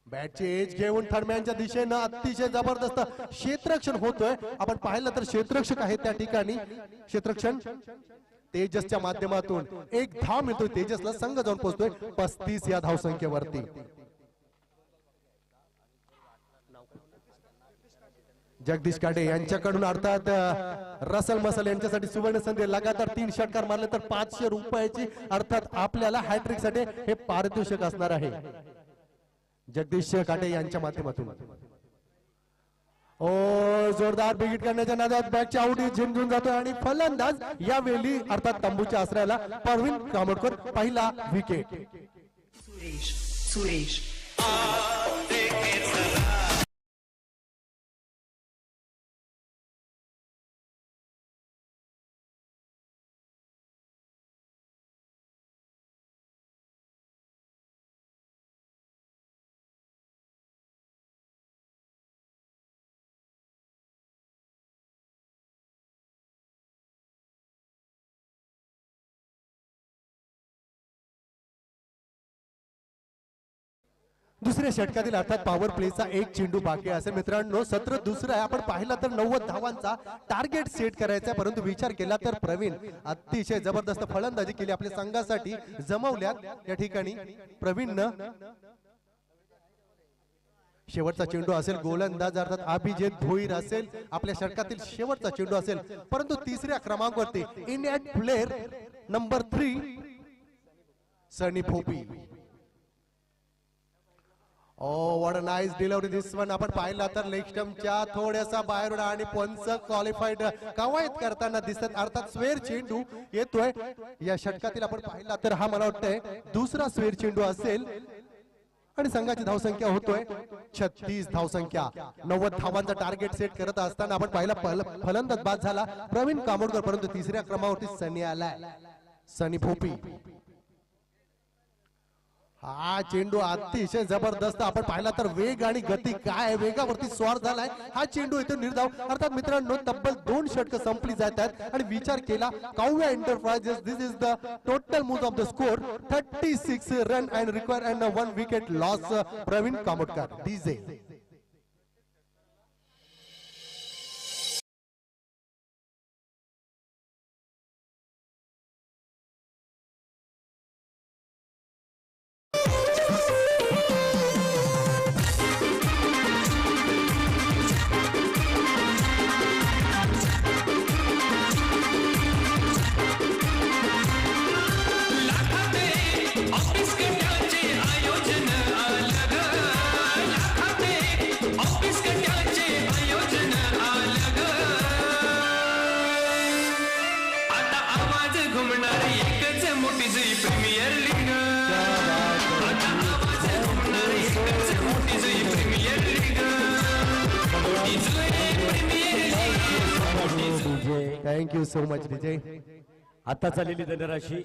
बॅटचे एज घेऊन थर्डमॅनच्या दिशेनं अतिशय जबरदस्त क्षेत्ररक्षण होतोय. आपण पाहिलं तर क्षेत्ररक्षक आहे त्या ठिकाणी. क्षेत्ररक्षण तेजसच्या माध्यमातून एक धाव मिळतोय तेजसला. संघ जाऊन पोहोचतोय 35 या धावसंख्येवरती. जगदीश काटे यांच्याकडून अर्थात रसल मसल यांच्यासाठी सुवर्ण संधी. लगातार 3 षटकार मारले तर 500 रुपयाची अर्थात आपल्याला हॅट्रिक साठी हे पारितोषिक असणार आहे जगदीश काटे यांच्या माध्यमातून. ओ जोरदार बिगिट करण्याच्या नादात बॅटची आउट झिंजून जातोय आणि फलंदाज यावेळी अर्थात तंबूच्या आश्रयाला प्रवीण कामोडकर पहिला विकेट.
सुरेश
दुसऱ्या षटकातील अर्थात पॉवर प्लेचा एक चेंडू बाकी असेल मित्रांनो. सत्र दुसरं आहे. आपण पाहिला तर 90 धावांचा टार्गेट सेट करायचा परंतु विचार केला तर प्रवीण अतिशय जबरदस्त फलंदाजी केली आपल्या संघासाठी जमवल्यात. या ठिकाणी प्रवीणनं शेवटचा चेंडू असेल गोलंदाज अर्थात अभिजित भोईर असेल आपल्या षटकातील शेवटचा चेंडू असेल परंतु तिसऱ्या क्रमांकावरती Indian player number 3 Sunny Bhopi. Oh what a nice delivery this one. आपण पाहिला तर लेग स्टंपच्या थोड्यासा बाहेरून आणि पंच क्वालिफाईड कवायत करताना दिसत अर्थात स्वेर चेंडू येतोय या षटकातील. आपण पाहिला तर हा मला वाटतंय दुसरा स्वेर चेंडू असेल आणि संघाची धावसंख्या होतोय 36 धावसंख्या. 90 धावांचा टार्गेट सेट करत असताना आपण पाहिला फलंदाज बाद झाला प्रवीण कामोडकर परंतु तिसऱ्या क्रमावरती सनी आलाय सनी भोपी. हा चेंडू अतिशय जबरदस्त आपण पाहिला तर वेग आणि गती काय वेगावरती स्वार झालाय हा चेंडू इथे निर्धाव. अर्थात मित्रांनो तब्बल 2 षटक संपली जात आहेत आणि विचार केला Kavya enterprises this is the total move of the score 36 run and require and 1 wicket loss Praveen Kamodkar DJ. Thank you so much.
DJ चाललेली धनराशी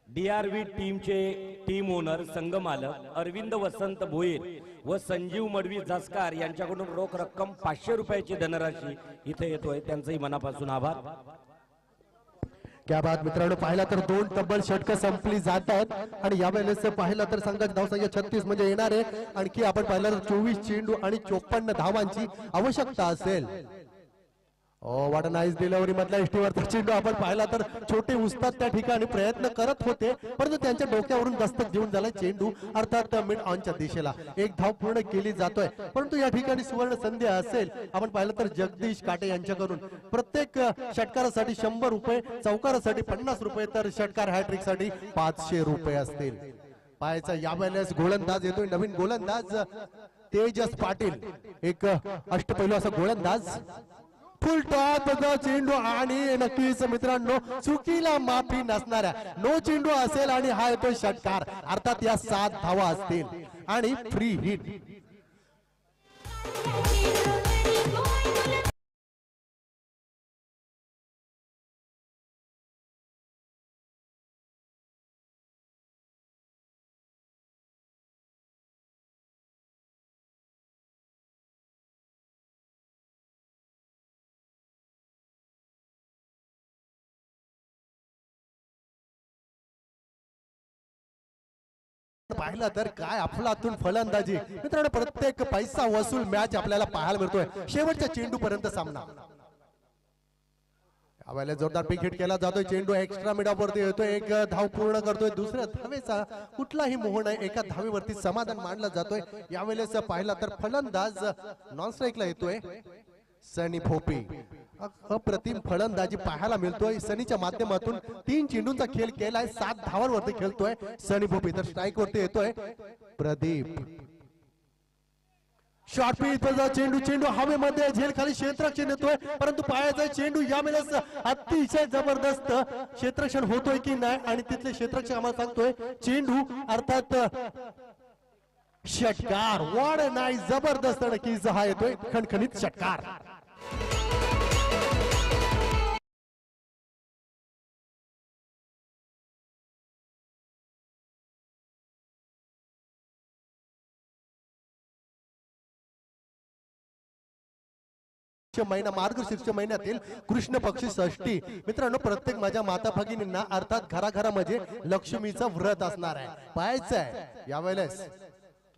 DRV टीमचे टीम ओनर संघ मालक अरविंद वसंत भोईर व संजीव मडवी जास्कार यांच्याकडून रोख रक्कम 500 रुपयाची धनराशी इथे येतोय. त्यांचंही मनापासून आभार.
क्या बात मित्रांनो पाहिला तर 2 तब्बल षटक संपली जात आहेत आणि यावेळेस पाहिला तर संघाची धावसंख्या 36 म्हणजे येणार आहे. आणखी आपण पाहिलं तर 24 चेंडू आणि 54 धावांची आवश्यकता असेल. ओ व्हॉट अ नाइस डिलिव्हरी मधला इष्टीवरचा चेंडू आपण पाहिला तर छोटे उस्ताद त्या ठिकाणी प्रयत्न करत होते परंतु त्यांच्या डोक्यावरून दस्तक देऊन झाला चेंडू अर्थात मिड ऑनच्या दिशेला. एक धाव पूर्ण केली जातोय परंतु या ठिकाणी सुवर्ण संधी असेल. आपण पाहिलं तर जगदीश काटे यांच्याकडून प्रत्येक षटकारासाठी 100 रुपये चौकारासाठी 50 रुपये तर षटकार हॅट्रिक साठी 500 रुपये असतील. पाहायचा यावेळेस गोलंदाज येतोय नवीन गोलंदाज तेजस पाटील एक अष्टपैलू असा गोलंदाज फुल टॉपचा चेंडू आणि नक्कीच मित्रांनो चुकीला माफी नसणाऱ्या नो चेंडू असेल आणि हा येतो षटकार, अर्थात या 7 धावा असतील आणि फ्री हिट. पाहिलं तर काय अफलातून फलंदाजी मित्रांनो, प्रत्येक पैसा वसूल मॅच आपल्याला पाहायला मिळतोय शेवटच्या चेंडू पर्यंत सामना. यावेळेला जोरदार पिक हिट केला जातोय, चेंडू एक्स्ट्रा मिडावरती येतोय, एक धाव पूर्ण करतोय, दुसऱ्या धावेचा कुठलाही मोह नाही, एका धावेवरती समाधान मानलं जातोय. यावेळेस पाहिला तर फलंदाज नॉन स्ट्राईकला येतोय सनी भोपी. अप्रतिम फलंदाजी पाहायला मिळतोय सनीच्या माध्यमातून. 3 चेंडूंचा खेळ केलाय, 7 धावांवरती खेळतोय सनी भोपी. तर स्ट्राईक वरती येतोय प्रदीप. शॉर्ट पिच चेंडू हवेमध्ये झेल खाली क्षेत्ररक्षण येतोय, परंतु पायाचा चेंडू यावेळेस अतिशय जबरदस्त क्षेत्ररक्षण होतोय की नाही आणि तिथले क्षेत्ररक्षक आम्हाला सांगतोय चेंडू अर्थात षटकार. वाढ नाही, जबरदस्त नक्कीच हा येतोय खणखणीत षटकार. महिना मार्गशीर्ष महिन्यातील कृष्ण पक्षी षष्ठी मित्रांनो, प्रत्येक माझ्या माता भगिनींना अर्थात घराघरामध्ये लक्ष्मीचं व्रत असणार आहे, पाहायचं आहे. यावेळेस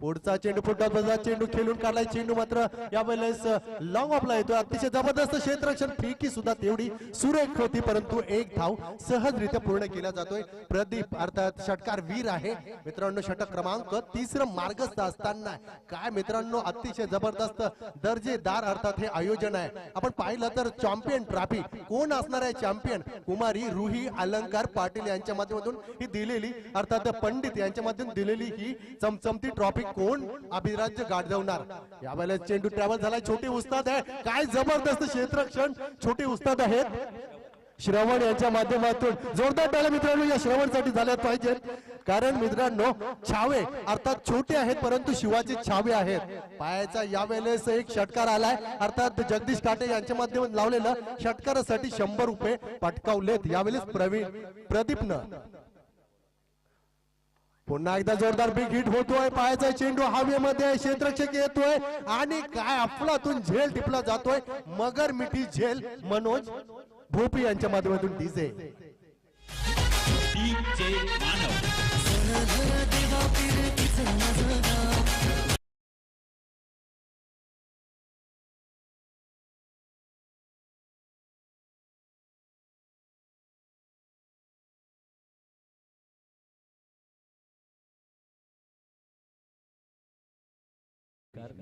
पुढचा चेंडू फुटबॉलचा चेंडू खेळून काढलाय, चेंडू मात्र यावेळेस लॉंग ऑफला येतोय. अतिशय जबरदस्त क्षेत्ररक्षण, फेकी सुद्धा तेवढी सुरेख होती, परंतु एक धाव सहजरित्या पूर्ण केला जातोय. प्रदीप अर्थात षटकार वीर आहे मित्रांनो, षटक क्रमांक 3 मार्गस्थ असताना काय मित्रांनो अतिशय जबरदस्त दर्जेदार अर्थात हे आयोजन आहे. आपण पाहिलं तर चॅम्पियन ट्रॉफी कोण असणार आहे, चॅम्पियन कुमारी रुही अलंकार पाटील यांच्या माध्यमातून ही दिलेली अर्थात पंडित यांच्या माध्यमातून दिलेली ही चमचमती ट्रॉफी कोण अभिराज्य गाजवणार. यावेळेस चेंडू ट्रॅव्हल झालाय, छोटे उस्ताद आहे, काय जबरदस्त क्षेत्ररक्षण छोटे उस्ताद आहेत श्रवण यांच्या माध्यमातून. जोरदार टाळ्या मित्रांनो या श्रवणसाठी झाल्या पाहिजेत, कारण मित्रांनो छावे अर्थात छोटे आहेत परंतु शिवाचे छावे आहेत. पायाचा यावेळेस एक षटकार आलाय अर्थात जगदीश काटे यांच्या माध्यमातून लावलेलं षटकारासाठी 100 रुपये पटकावलेत यावेळेस प्रदीपनं. पुन्हा एकदा जोरदार बिग हिट होतोय, पायाचा चेंडू हवेमध्ये क्षेत्ररक्षक येतोय आणि काय अफलातून झेल टिपला जातोय. मगर मिठी झेल मनोज भोपी यांच्या माध्यमातून डीजे.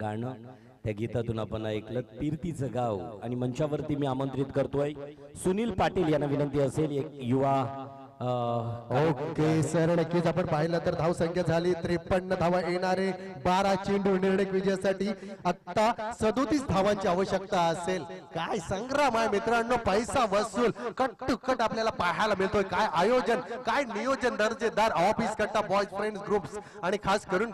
गाणं त्या गीतातून आपण ऐकलं तीर्थीचं गाव. आणि मंचावरती मी आमंत्रित करतोय सुनील पाटील यांना विनंती असेल, एक युवा.
ओके सर, नक्कीच आपण पाहिलं तर धाव संख्या झाली 53 धावा येणारे 12 चेंडू निर्णय विजयासाठी आता 37 धावांची आवश्यकता असेल. काय संग्राम आहे मित्रांनो, पैसा वसूल कट टू कट आपल्याला पाहायला मिळतोय. काय आयोजन, काय नियोजन दर्जेदार. ऑफिस कट्टा बॉयज फ्रेंड्स ग्रुप्स आणि खास करून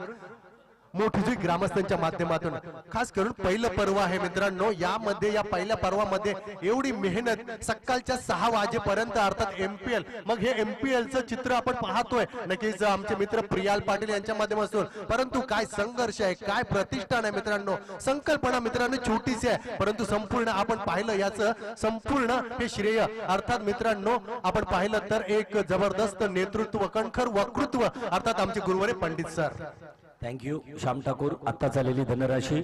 मोठीजी ग्रामस्थांच्या माध्यमातून खास करून पहिलं पर्व आहे मित्रांनो. यामध्ये या पहिल्या पर्वामध्ये एवढी मेहनत सकाळच्या 6 वाजेपर्यंत अर्थात MPL, मग हे MPL चं चित्र आपण पाहतोय नक्कीच आमचे मित्र प्रियाल पाटील यांच्या माध्यमातून. परंतु काय संघर्ष आहे, काय प्रतिष्ठान आहे मित्रांनो. संकल्पना मित्रांनो छोटीशी आहे परंतु संपूर्ण आपण पाहिलं याचं संपूर्ण हे श्रेय अर्थात मित्रांनो आपण पाहिलं तर एक जबरदस्त नेतृत्व, कणखर वक्तृत्व अर्थात आमचे गुरुवारे पंडित सर.
थँक्यू श्याम ठाकूर. आता चाललेली धनराशी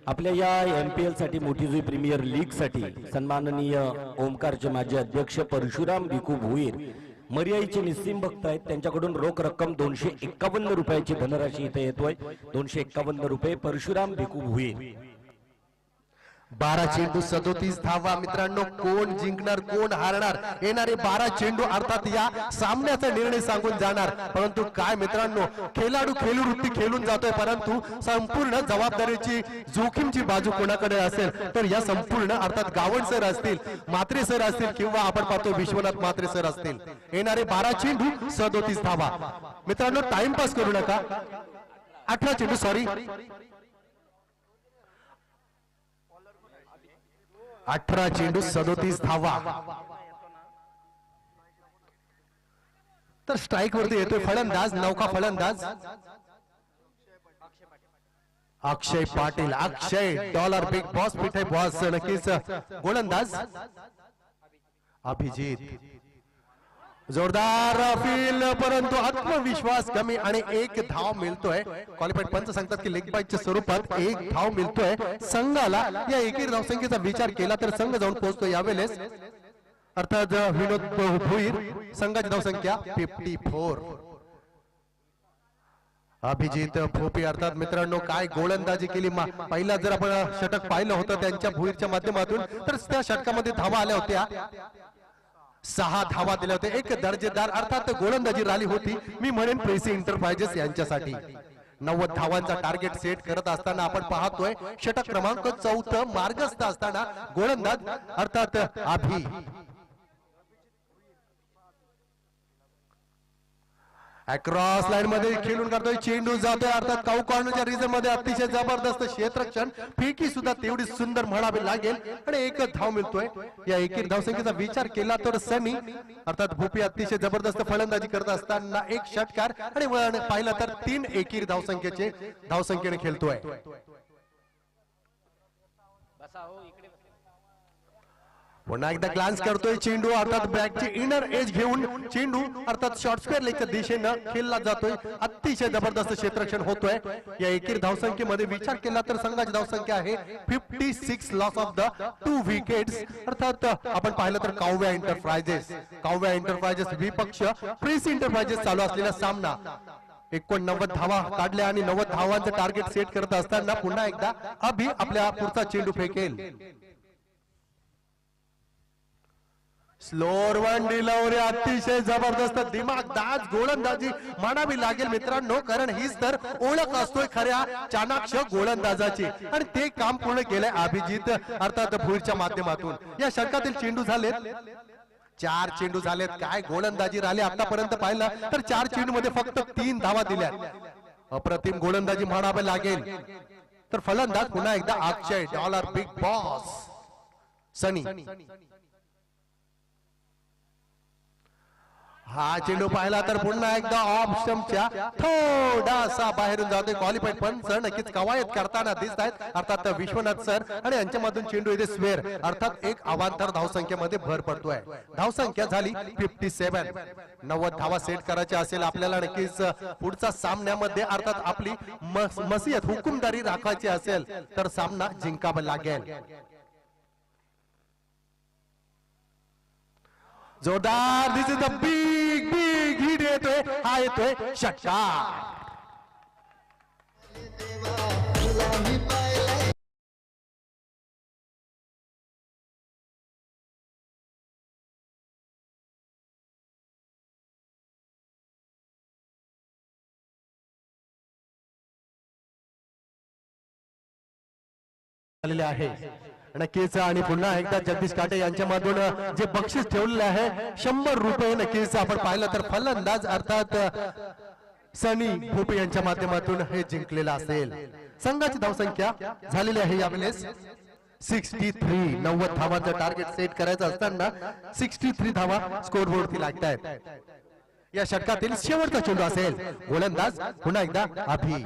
आपल्या या MPL साठी मोठीजुई प्रीमियर लीग साठी सन्माननीय ओमकारचे माजी अध्यक्ष परशुराम भिकू भुईर मर्याईचे निस्सीम भक्त आहेत, त्यांच्याकडून रोख रक्कम 251 रुपयाची धनराशी इथे येतोय. 251 रुपये परशुराम भिकू भुईर.
12 चेंडू 37 धावा. मित्रांनो, कोण जिंकणार कोण हारणार येणारे 12 चेंडू अर्थात या सामन्याचा निर्णय सांगून जाणार. परंतु काय मित्रांनो, खेळाडू खेळूवृत्ती खेळून जातोय, परंतु संपूर्ण जबाबदारीची जोखीमची बाजू कोणाकडे असेल तर या संपूर्ण अर्थात गावण सर असतील, म्हात्रे सर असतील किंवा आपण पाहतो विश्वनाथ म्हात्रे सर असतील. येणारे 12 चेंडू 37 धावा. मित्रांनो, टाइमपास करू नका. 18 चेंडू, सॉरी 18 चेंडू 37 धावा. तर स्ट्राईक वरती येतोय फलंदाज, नौका फलंदाज अक्षय पाटील. अक्षय डॉलर बिग बॉस पिठे बॉस. नक्कीच गोलंदाज अभिजित. जोरदार फील, परंतु आत्मविश्वास कमी आणि एक धाव मिळतोय. क्वालिफाईड पंच सांगतात की लेग बाईटच्या स्वरूपात एक धाव मिळतोय संघाला. या एकेरी धावसंख्येचा विचार केला तर संघ जाऊन पोहोचतो यावेळेस अर्थात विनोद भोईर. संघाची धावसंख्या 54. अभिजित भोपी अर्थात मित्रांनो काय गोलंदाजी केली. पहिला जर आपण षटक पाहिलं होतं त्यांच्या भोईरच्या माध्यमातून तर त्या षटकामध्ये धावा आल्या होत्या. 6 धावा दिल्या होत्या. एक दर्जेदार अर्थात गोलंदाजी रॅली होती. मी म्हणेन प्रेसी एंटरप्राइजेस यांच्यासाठी 90 धावांचा टार्गेट सेट करत असताना आपण पाहतोय षटक क्रमांक 4 मार्गस्थ असताना गोलंदाज अर्थात अभि. अक्रॉस लाईन मध्ये खेळून करतोय. चेंडू जातोय अर्थात काऊ कॉर्नरच्या रिजन मध्ये. अतिशय जबरदस्त क्षेत्ररक्षण. फेकी सुद्धा तेवढी सुंदर म्हणावी लागेल आणि एक धाव मिळतोय. या एकेरी धावसंख्येचा विचार केला तर सनी अर्थात भोपी अतिशय जबरदस्त फलंदाजी करत असताना एक षटकार आणि पाहिलं तर 3 एकेरी धावसंख्येने खेळतोय. पुन्हा एकदा ग्लान्स करतोय. चेंडू अर्थात बॅकची इनर एज घेऊन चेंडू अर्थात शॉर्ट स्क्वेअर लेगच्या दिशेनं खेळला जातोय. अतिशय जबरदस्त क्षेत्ररक्षण होतोय. या एकेरी धावसंख्येमध्ये विचार केला तर संघाची धावसंख्या आहे 56. लॉस ऑफ द 2 विकेट्स अर्थात आपण पाहिलं तर काव्या एंटरप्राइजेस विपक्ष प्रेसी एंटरप्राइजेस चालू असलेला सामना. 89 धावा काढल्या आणि 90 धावांचं टार्गेट सेट करत असताना पुन्हा एकदा अभि आपल्या पुढचा चेंडू फेकेल. स्लोअर वन डिलिव्हरी अतिशय जबरदस्त दिमागदार गोलंदाजी म्हणावी लागेल मित्रांनो, कारण हीच तर ओळख असतोय खऱ्या चाणाक्ष गोलंदाजाची आणि ते काम पूर्ण केलंय अभिजित अर्थात भुईरच्या माध्यमातून. या षटकातील चेंडू झालेत 4 चेंडू झालेत. काय गोलंदाजी राहिली आतापर्यंत पाहिलं तर 4 चेंडू मध्ये फक्त 3 धावा दिल्या. अप्रतिम गोलंदाजी म्हणावे लागेल. तर फलंदाज पुन्हा एकदा अक्षय डॉलर बिग बॉस सनी. हा चेंडू पाहिला तर पुन्हा एकदा ऑफ स्टंपच्या थोडासा बाहेरून जातोय. क्वालिफाईड पंच नक्कीच कवायत करताना दिसत आहेत अर्थात विश्वनाथ सर आणि यांच्यामधून चेंडू येथे स्वेअर अर्थात एक अवांतर धावसंख्येमध्ये भर पडतोय. धावसंख्या झाली 57. 90 धावा सेट करायच्या असेल आपल्याला नक्कीच पुढच्या सामन्यामध्ये अर्थात आपली मसियत हुकुमदारी राखायची असेल तर सामना जिंकावा लागेल. जोरदार दिस इज द बिग हिट येतोय. हा येतोय षटकार. आहे नक्कीच. आणि पुन्हा एकदा जगदीश काटे यांच्या मधून जे बक्षीस ठेवलेलं आहे 100 रुपये नक्कीच आपण पाहिलं तर फलंदाज अर्थात सनी भोपे यांच्या माध्यमातून हे जिंकलेलं असेल. संघाची धावसंख्या झालेली आहे यावेळेस 63. 90 धावांचं टार्गेट सेट करायचं असताना 63 धावा स्कोर बोर्डवरती लागतायत. या षटकातील शेवटचा चेंडू असेल. गोलंदाज पुन्हा एकदा अभि.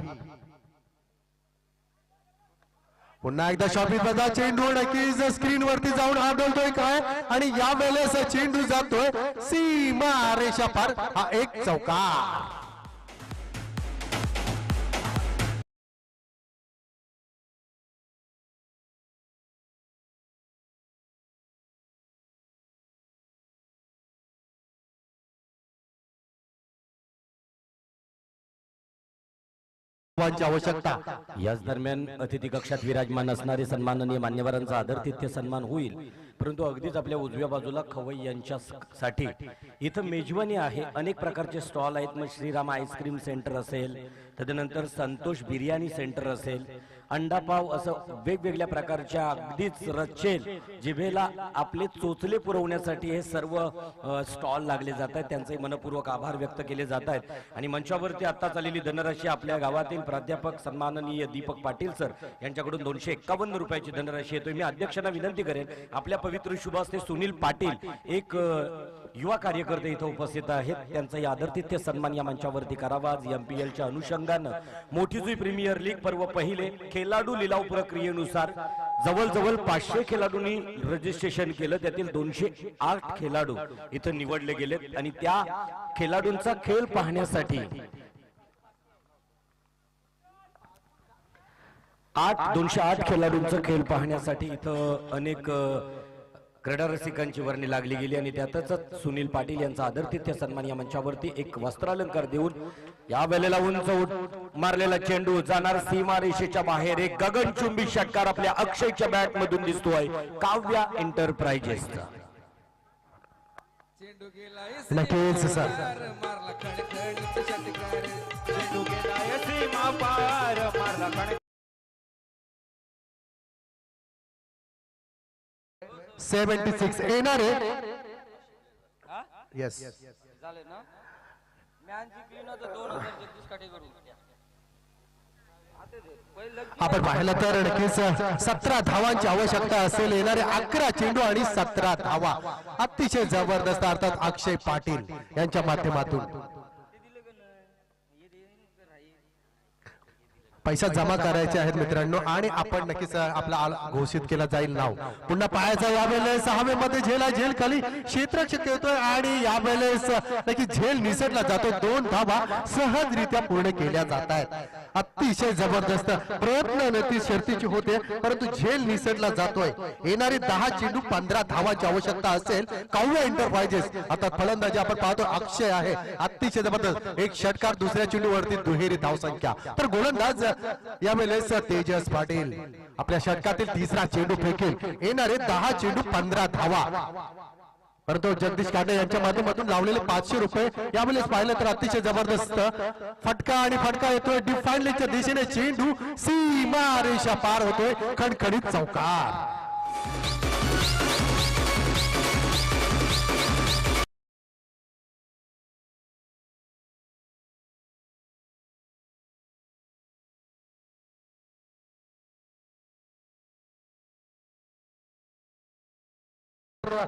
पुन्हा एकदा शॉपीचा चेंडू नक्कीच स्क्रीन वरती जाऊन आढळतोय काय आणि या वेळेस चेंडू जातोय सीमा रेषा पार. हा एक चौकार. धावांची आवश्यकता.
याच दरम्यान अतिथी कक्षात विराजमान असणारे सन्माननीय मान्यवरांचा आदरातिथ्य सन्मान होईल, परंतु अगदीच आपल्या उजव्या बाजूला खवई यांच्यासाठी इथं मेजवानी आहे. अनेक प्रकारचे स्टॉल आहेत. मग श्रीराम आईस्क्रीम सेंटर असेल, तदनंतर संतोष बिर्याणी सेंटर असेल, अंडापाव, असं वेगवेगळ्या प्रकारच्या अगदीच रचेल जिभेला आपले चोचले पुरवण्यासाठी हे सर्व स्टॉल लागले जात आहेत. त्यांचे मनपूर्वक आभार व्यक्त केले जात आहेत. आणि मंचावरती आत्ताच आलेली धनराशी आपल्या गावातील प्राध्यापक सन्माननीय दीपक पाटील सर यांच्याकडून 251 रुपयाची धनराशी येतोय. मी अध्यक्षांना विनंती करेन, आपल्या पवित्र शुभ हस्ते सुनील पाटील एक युवा कार्यकर्ते इथं उपस्थित आहेत, त्यांचा या आदरातिथ्य सन्मान या मंचावरती करावा. आज MPLच्या अनुषंगानं मोठीजुई प्रीमियर लीग पर्व पहिले खेळाडू लिलाव प्रक्रियेनुसार जवळजवळ 500 खेळाडूंनी रजिस्ट्रेशन केलं. त्यातील 208 खेळाडू इथं निवडले गेलेत आणि त्या खेळाडूंचा खेळ पाहण्यासाठी 208 खेळाडूंचा खेळ पाहण्यासाठी इथं अनेक क्रीडा रसिकांची वर्णी लागली गेली आणि त्यातच सुनील पाटील यांचा आदरातिथ्य सन्मान या मंचावरती एक वस्त्रालंकार देऊन या वेळेला उंच मारलेला चेंडू जाणार सीमारेषेच्या बाहेर. एक गगनचुंबी षटकार आपल्या अक्षयच्या बॅट मधून दिसतोय काव्या एंटरप्राइजेसचा.
चेंडू गेला
नक्कीच सर.
मारला खणखणीत षटकार.
चेंडू गेला सीमा पार मारला कण
76 येणारे. येस,
झाले ना. मॅनची क्लीन होतं 2000 जगदीश काटेकर.
आपण पाहिलं तर नक्कीच 17 धावांची आवश्यकता असेल. येणारे 11 चेंडू आणि 17 धावा. अतिशय जबरदस्त, अर्थात अक्षय पाटील यांच्या माध्यमातून पैसा जमा करायचे आहेत मित्रांनो. आणि आपण नक्कीच आपला घोषित केला जाईल नाव. पुन्हा पाहायचा यावेळेस 6 मध्ये झेला झेल खाली क्षेत्ररक्षक येतोय आणि यावेळेस नक्की झेल निसटला जातो. 2 धावा सहजरित्या पूर्ण केल्या जात आहेत. अतिशय जबरदस्त प्रयत्न नक्कीच शर्तीचे होते, परंतु झेल निसटला जातोय. येणारे 10 चेंडू 15 धावांची आवश्यकता असेल. काव्या एंटरप्राइजेस अर्थात फलंदाजी आपण पाहतो अक्षय आहे, अतिशय जबरदस्त. एक षटकार, दुसऱ्या चेंडूवरती दुहेरी धावसंख्या. तर गोलंदाज यावेळेस तेजस पाटील आपल्या षटकातील तिसरा चेंडू फेकेल. येणारे 10 चेंडू 15 धावा. परंतु जगदीश काटे यांच्या माध्यमातून लावलेले 500 रुपये यावेळेस पाहिलं तर अतिशय जबरदस्त फटका आणि फटका येतोय डिफाईन लेगच्या दिशेने. चेंडू सीमा रेषा पार होतोय. खणखणीत चौकार.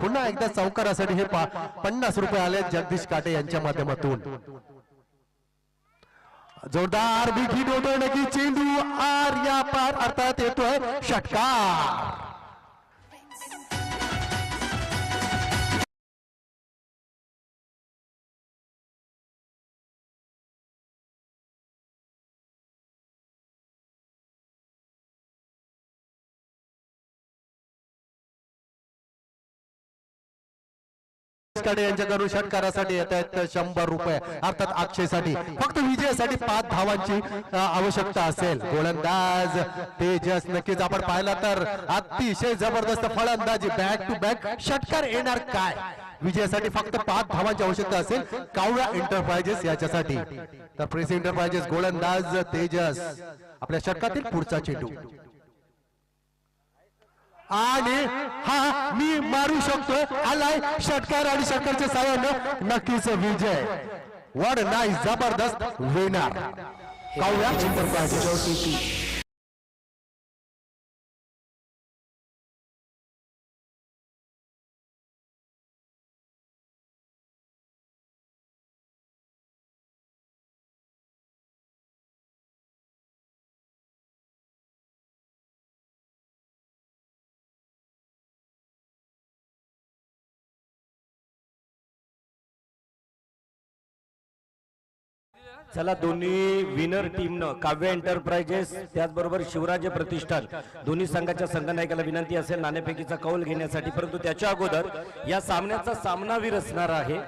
पुन्हा एकदा चौकारासाठी हे 50 रुपये आले जगदीश काटे यांच्या माध्यमातून. जोरदार बिग हिट होतोय नक्की. चेंडू आर या पार अर्थात येतोय षटकार. यांच्याकडून षटकारासाठी येत आहेत 100 रुपये अर्थात अक्षयसाठी. फक्त विजयासाठी 5 धावांची आवश्यकता असेल. गोलंदाज तेजस नक्कीच आपण पाहिला तर अतिशय जबरदस्त फलंदाजी. बॅक टू बॅक षटकार येणार काय. विजयासाठी फक्त 5 धावांची आवश्यकता असेल काव्या एंटरप्राइजेस याच्यासाठी. तर प्रेसी एंटरप्राइजेस गोलंदाज तेजस आपल्या षटकातील पुढचा चेंडू आणि हा मी मारू शकतो आलाय षटकार आणि षटकारच्या साह्यानं नक्कीच विजय. व्हॉट नाईस जबरदस्त विनर काव्या एंटरप्राइजेस.
चला, दोन्ही विनर टीमनं काव्या एंटरप्राइजेस त्याचबरोबर शिवराज प्रतिष्ठान दोन्ही संघाच्या संघनायकाला विनंती असेल नाणेफेकीचा कौल घेण्यासाठी. परंतु त्याच्या अगोदर या सामन्याचा सामनावीर असणार आहे